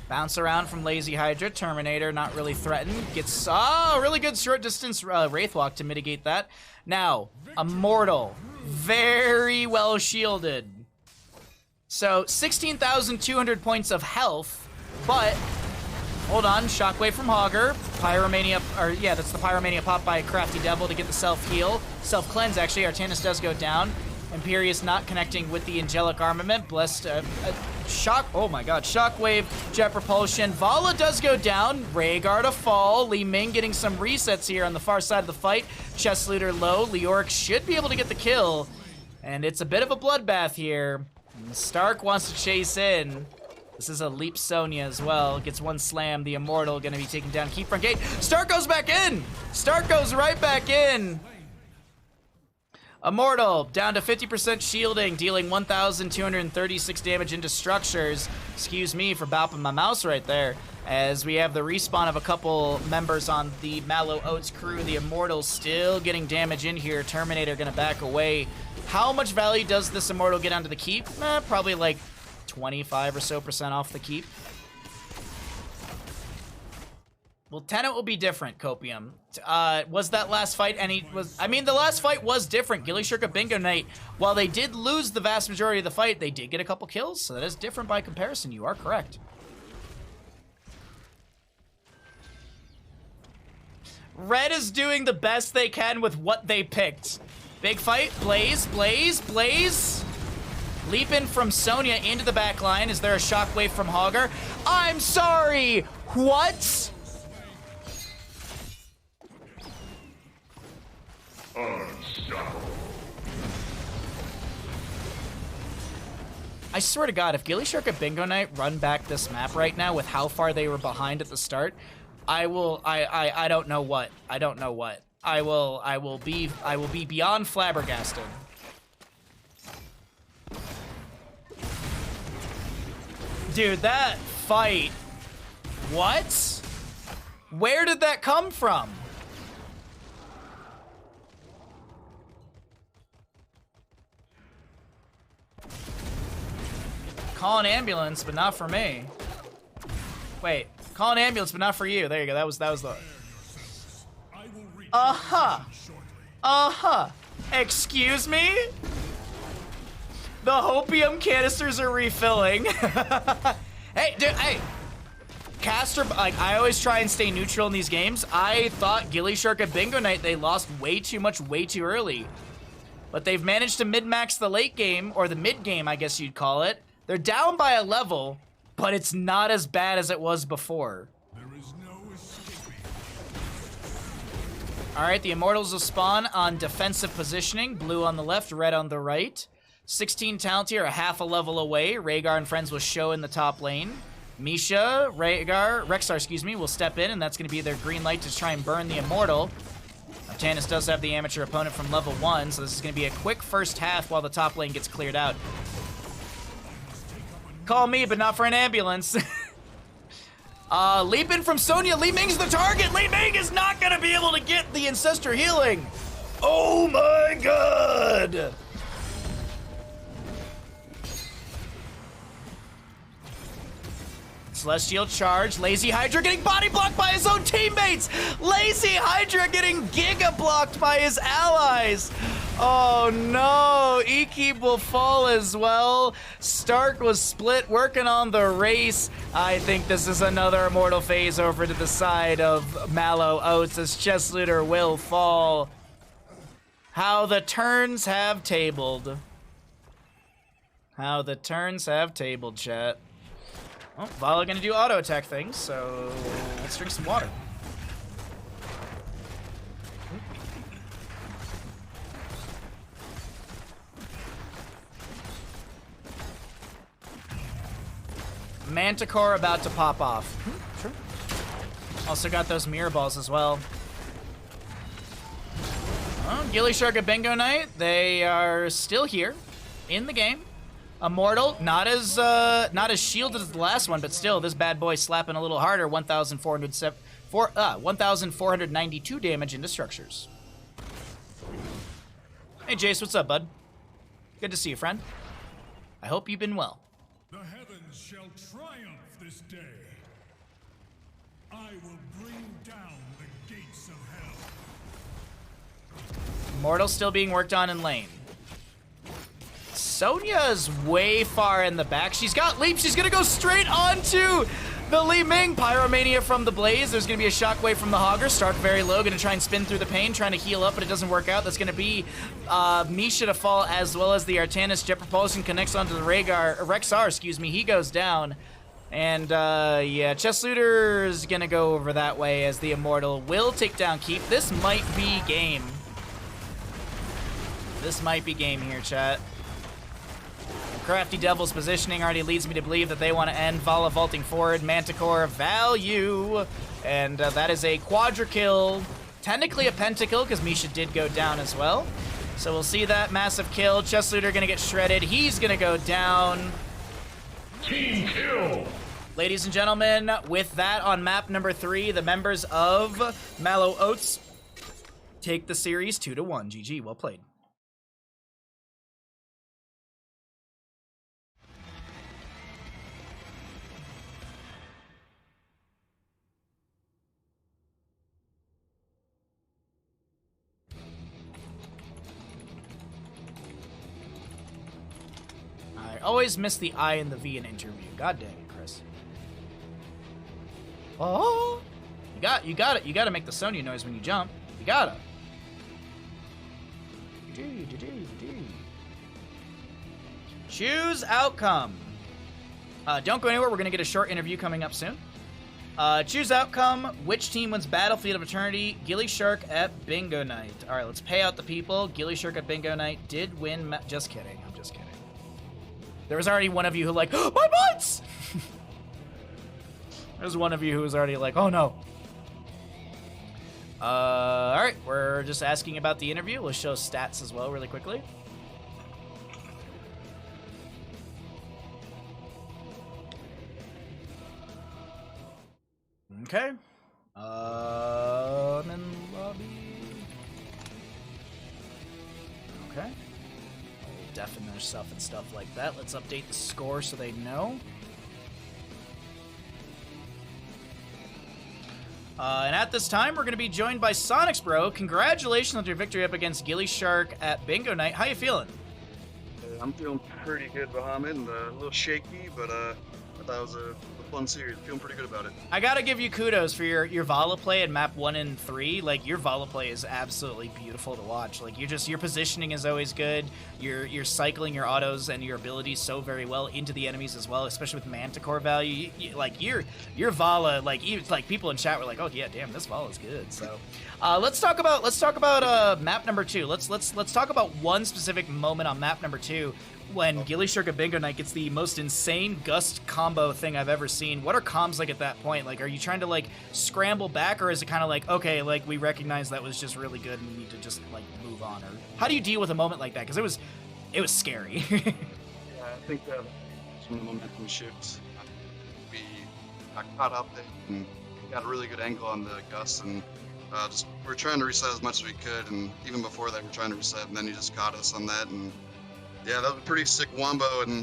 Bounce around from Lazy Hydra. Terminator not really threatened. Gets, really good short distance Wraithwalk to mitigate that. Now, Immortal. Very well shielded. So, 16,200 points of health, but, hold on, Shockwave from Hogger. Pyromania, or yeah, that's the Pyromania pop by Crafty Devil to get the self-heal. Self-cleanse, actually. Artanis does go down. Imperious not connecting with the Angelic Armament. Blessed, oh my god, Shockwave, Jet Propulsion. Vala does go down. Rhaegar to fall. Li Ming getting some resets here on the far side of the fight. Chest Leader low. Leoric should be able to get the kill. And it's a bit of a bloodbath here. And Stark wants to chase in. This is a Leap Sonya as well. Gets one slam. The Immortal gonna be taken down. Keep front gate. Stark goes back in! Stark goes right back in! Immortal, down to 50% shielding, dealing 1,236 damage into structures. Excuse me for bopping my mouse right there. As we have the respawn of a couple members on the Mallow Oats crew. The Immortal still getting damage in here. Terminator gonna back away. How much value does this Immortal get onto the keep? Probably like 25 or so % off the keep. Well, Tenet will be different, Copium. Was that last fight I mean, the last fight was different. gillyShark at Bingo Night, while they did lose the vast majority of the fight, they did get a couple kills, so that is different by comparison. You are correct. Red is doing the best they can with what they picked. Big fight, Blaze, Blaze, Blaze. Leap in from Sonya into the back line. Is there a shockwave from Hogger? I'm sorry, what? Unstoppable. I swear to God, if gillyShark at Bingo Night run back this map right now with how far they were behind at the start, I don't know what. I don't know what. I will be beyond flabbergasted. Dude, that fight. What? Where did that come from? Call an ambulance, but not for me. Wait, call an ambulance, but not for you. There you go. That was the. Excuse me? The hopium canisters are refilling. Hey, dude, hey. Caster, like, I always try and stay neutral in these games. I thought gillyShark at Bingo Night, they lost way too much, way too early. But they've managed to mid-max the late game, or the mid-game, I guess you'd call it. They're down by a level, but it's not as bad as it was before. There is no escaping. All right, the Immortals will spawn on defensive positioning. Blue on the left, red on the right. 16 talent here, a half a level away. Rhaegar and friends will show in the top lane. Misha, Rexar, excuse me, will step in, and that's going to be their green light to try and burn the Immortal. Tannis does have the amateur opponent from level 1, so this is going to be a quick first half while the top lane gets cleared out. Call me, but not for an ambulance. Leap in from Sonya. Li Ming's the target. Li Ming is not going to be able to get the Ancestor healing. Oh my god. Celestial charge. Lazy Hydra getting body blocked by his own teammates. Lazy Hydra getting giga blocked by his allies. Oh no, Ekeep will fall as well. Stark was split working on the race. I think this is another Immortal phase over to the side of Mallow Oats as Chess Looter will fall. How the turns have tabled. How the turns have tabled, chat. Well, Vala gonna do auto attack things, so let's drink some water. Manticore about to pop off. Sure. Also got those mirror balls as well. Oh, gillyShark at Bingo Night, they are still here in the game. Immortal, not as shielded as the last one, but still, this bad boy slapping a little harder. 1,492 damage into structures. Hey, Jace, what's up, bud? Good to see you, friend. I hope you've been well. The heavens shall triumph this day. I will bring down the gates of hell. Immortal still being worked on in lane. Sonya's way far in the back. She's got leap. She's gonna go straight onto the Li Ming. Pyromania from the Blaze. There's gonna be a shockwave from the Hogger. Stark very low. Gonna try and spin through the pain, trying to heal up, but it doesn't work out. That's gonna be Misha to fall, as well as the Artanis. Jet Propulsion connects onto the Rexar, excuse me. He goes down. And yeah, Chess Looter is gonna go over that way as the Immortal will take down Keep. This might be game. This might be game here, chat. Crafty Devil's positioning already leads me to believe that they want to end Vala vaulting forward. Manticore value. And that is a quadra kill. Technically a pentakill because Misha did go down as well. So we'll see that massive kill. Chess Looter going to get shredded. He's going to go down. Team kill. Ladies and gentlemen, with that on map number 3, the members of Mallow Oats take the series 2-1. GG, well played. always miss the I and the V in interview. God dang it, Chris. Oh, you gotta make the Sonya noise when you jump. You gotta. Choose outcome. Don't go anywhere. We're gonna get a short interview coming up soon. Choose outcome. Which team wins Battlefield of Eternity? gillyShark at Bingo Night. All right, let's pay out the people. gillyShark at Bingo Night did win. Just kidding. I'm just kidding. There was already one of you who like, oh, my butts! There's one of you who was already like, oh no. All right, we're just asking about the interview. We'll show stats as well really quickly. Okay. I'm in lobby. Okay. Deafen their stuff and stuff like that. Let's update the score so they know. And at this time, we're going to be joined by Sonics Bro. Congratulations on your victory up against gillyShark at Bingo Night. How you feeling? I'm feeling pretty good, Bahamut, and a little shaky, but I thought it was a fun series. Feeling pretty good about it. I gotta give you kudos for your Vala play in map 1 and 3. Like, your Vala play is absolutely beautiful to watch. Like, your positioning is always good. You're cycling your autos and your abilities so very well into the enemies as well, especially with Manticore value. Like, your Vala, like, even like people in chat were like, oh yeah, damn, this Vala is good. So let's talk about map number 2. Let's talk about one specific moment on map number 2 when gillyShark at Bingo Night gets the most insane gust combo thing I've ever seen. What are comms like at that point? Like, are you trying to like scramble back, or is it kind of like, okay, like we recognize that was just really good and we need to just like move on? Or how do you deal with a moment like that? Because it was scary. Yeah, I think that some momentum shifts. We got caught up there and got a really good angle on the gust, and just we're trying to reset as much as we could, and even before that we're trying to reset, and then you just caught us on that, and yeah, that was a pretty sick wombo, and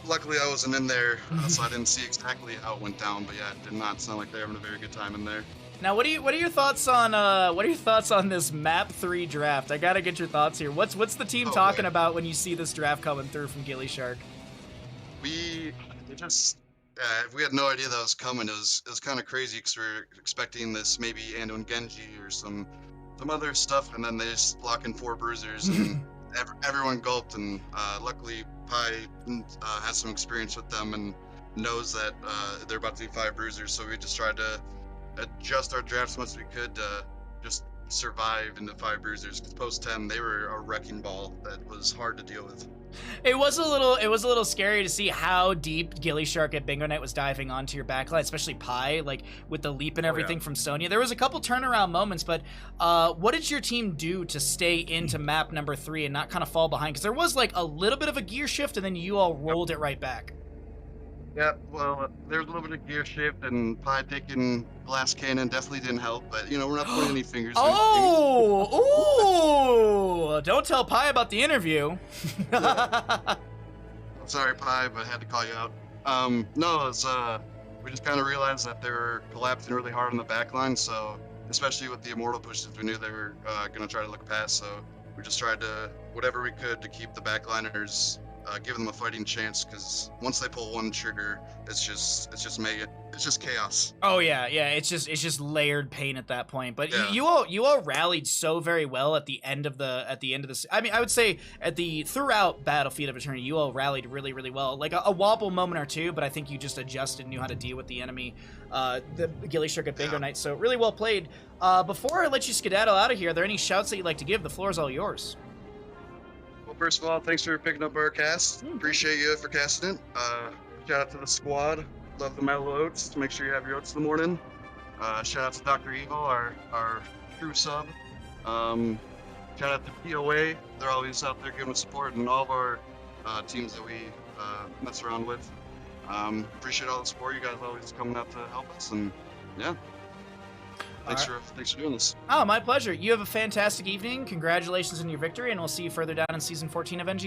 luckily I wasn't in there, so I didn't see exactly how it went down, but yeah, it did not sound like they were having a very good time in there. Now, what are your thoughts on this map 3 draft? I gotta get your thoughts here. What's the team talking about when you see this draft coming through from gillyShark? We had no idea that was coming. It was kind of crazy because we were expecting this maybe Ando and Genji or some other stuff, and then they just lock in 4 bruisers and everyone gulped, and luckily Pi has some experience with them and knows that they're about to be 5 bruisers, so we just tried to adjust our draft as much as we could to just survive into 5 bruisers, because post 10 they were a wrecking ball that was hard to deal with. It was a little scary to see how deep gillyShark at Bingo Night was diving onto your backline, especially Pi, like with the leap and everything from Sonya. There was a couple turnaround moments, but what did your team do to stay into map number 3 and not kind of fall behind? Because there was like a little bit of a gear shift, and then you all rolled it right back. Yeah, well, there was a little bit of gear shift, and Pi taking glass cannon definitely didn't help, but, you know, we're not pointing any fingers. Oh! Ooh! Don't tell Pi about the interview. Sorry, Pi, but I had to call you out. No, it's, we just kind of realized that they were collapsing really hard on the back line, so, especially with the Immortal pushes, we knew they were going to try to look past, so we just tried to, whatever we could, to keep the backliners give them a fighting chance, because once they pull one trigger, it's just chaos. Oh yeah, it's just layered pain at that point. But yeah. you all rallied so very well at the end of this. I mean, I would say throughout Battlefield of Eternity, you all rallied really, really well. Like a wobble moment or two, but I think you just adjusted, knew how to deal with the enemy, the gillyShark at Bingo Night. So really well played. Before I let you skedaddle out of here, are there any shouts that you'd like to give? The floor is all yours. First of all, thanks for picking up our cast. Appreciate you for casting it. Shout out to the squad. Love the Mallow Oats. Make sure you have your oats in the morning. Shout out to Dr. Evil, our true sub. Shout out to POA. They're always out there giving support, and all of our teams that we mess around with. Appreciate all the support. You guys always coming out to help us, and yeah. Thanks for doing this. Oh, my pleasure. You have a fantastic evening. Congratulations on your victory, and we'll see you further down in Season 14 of NG.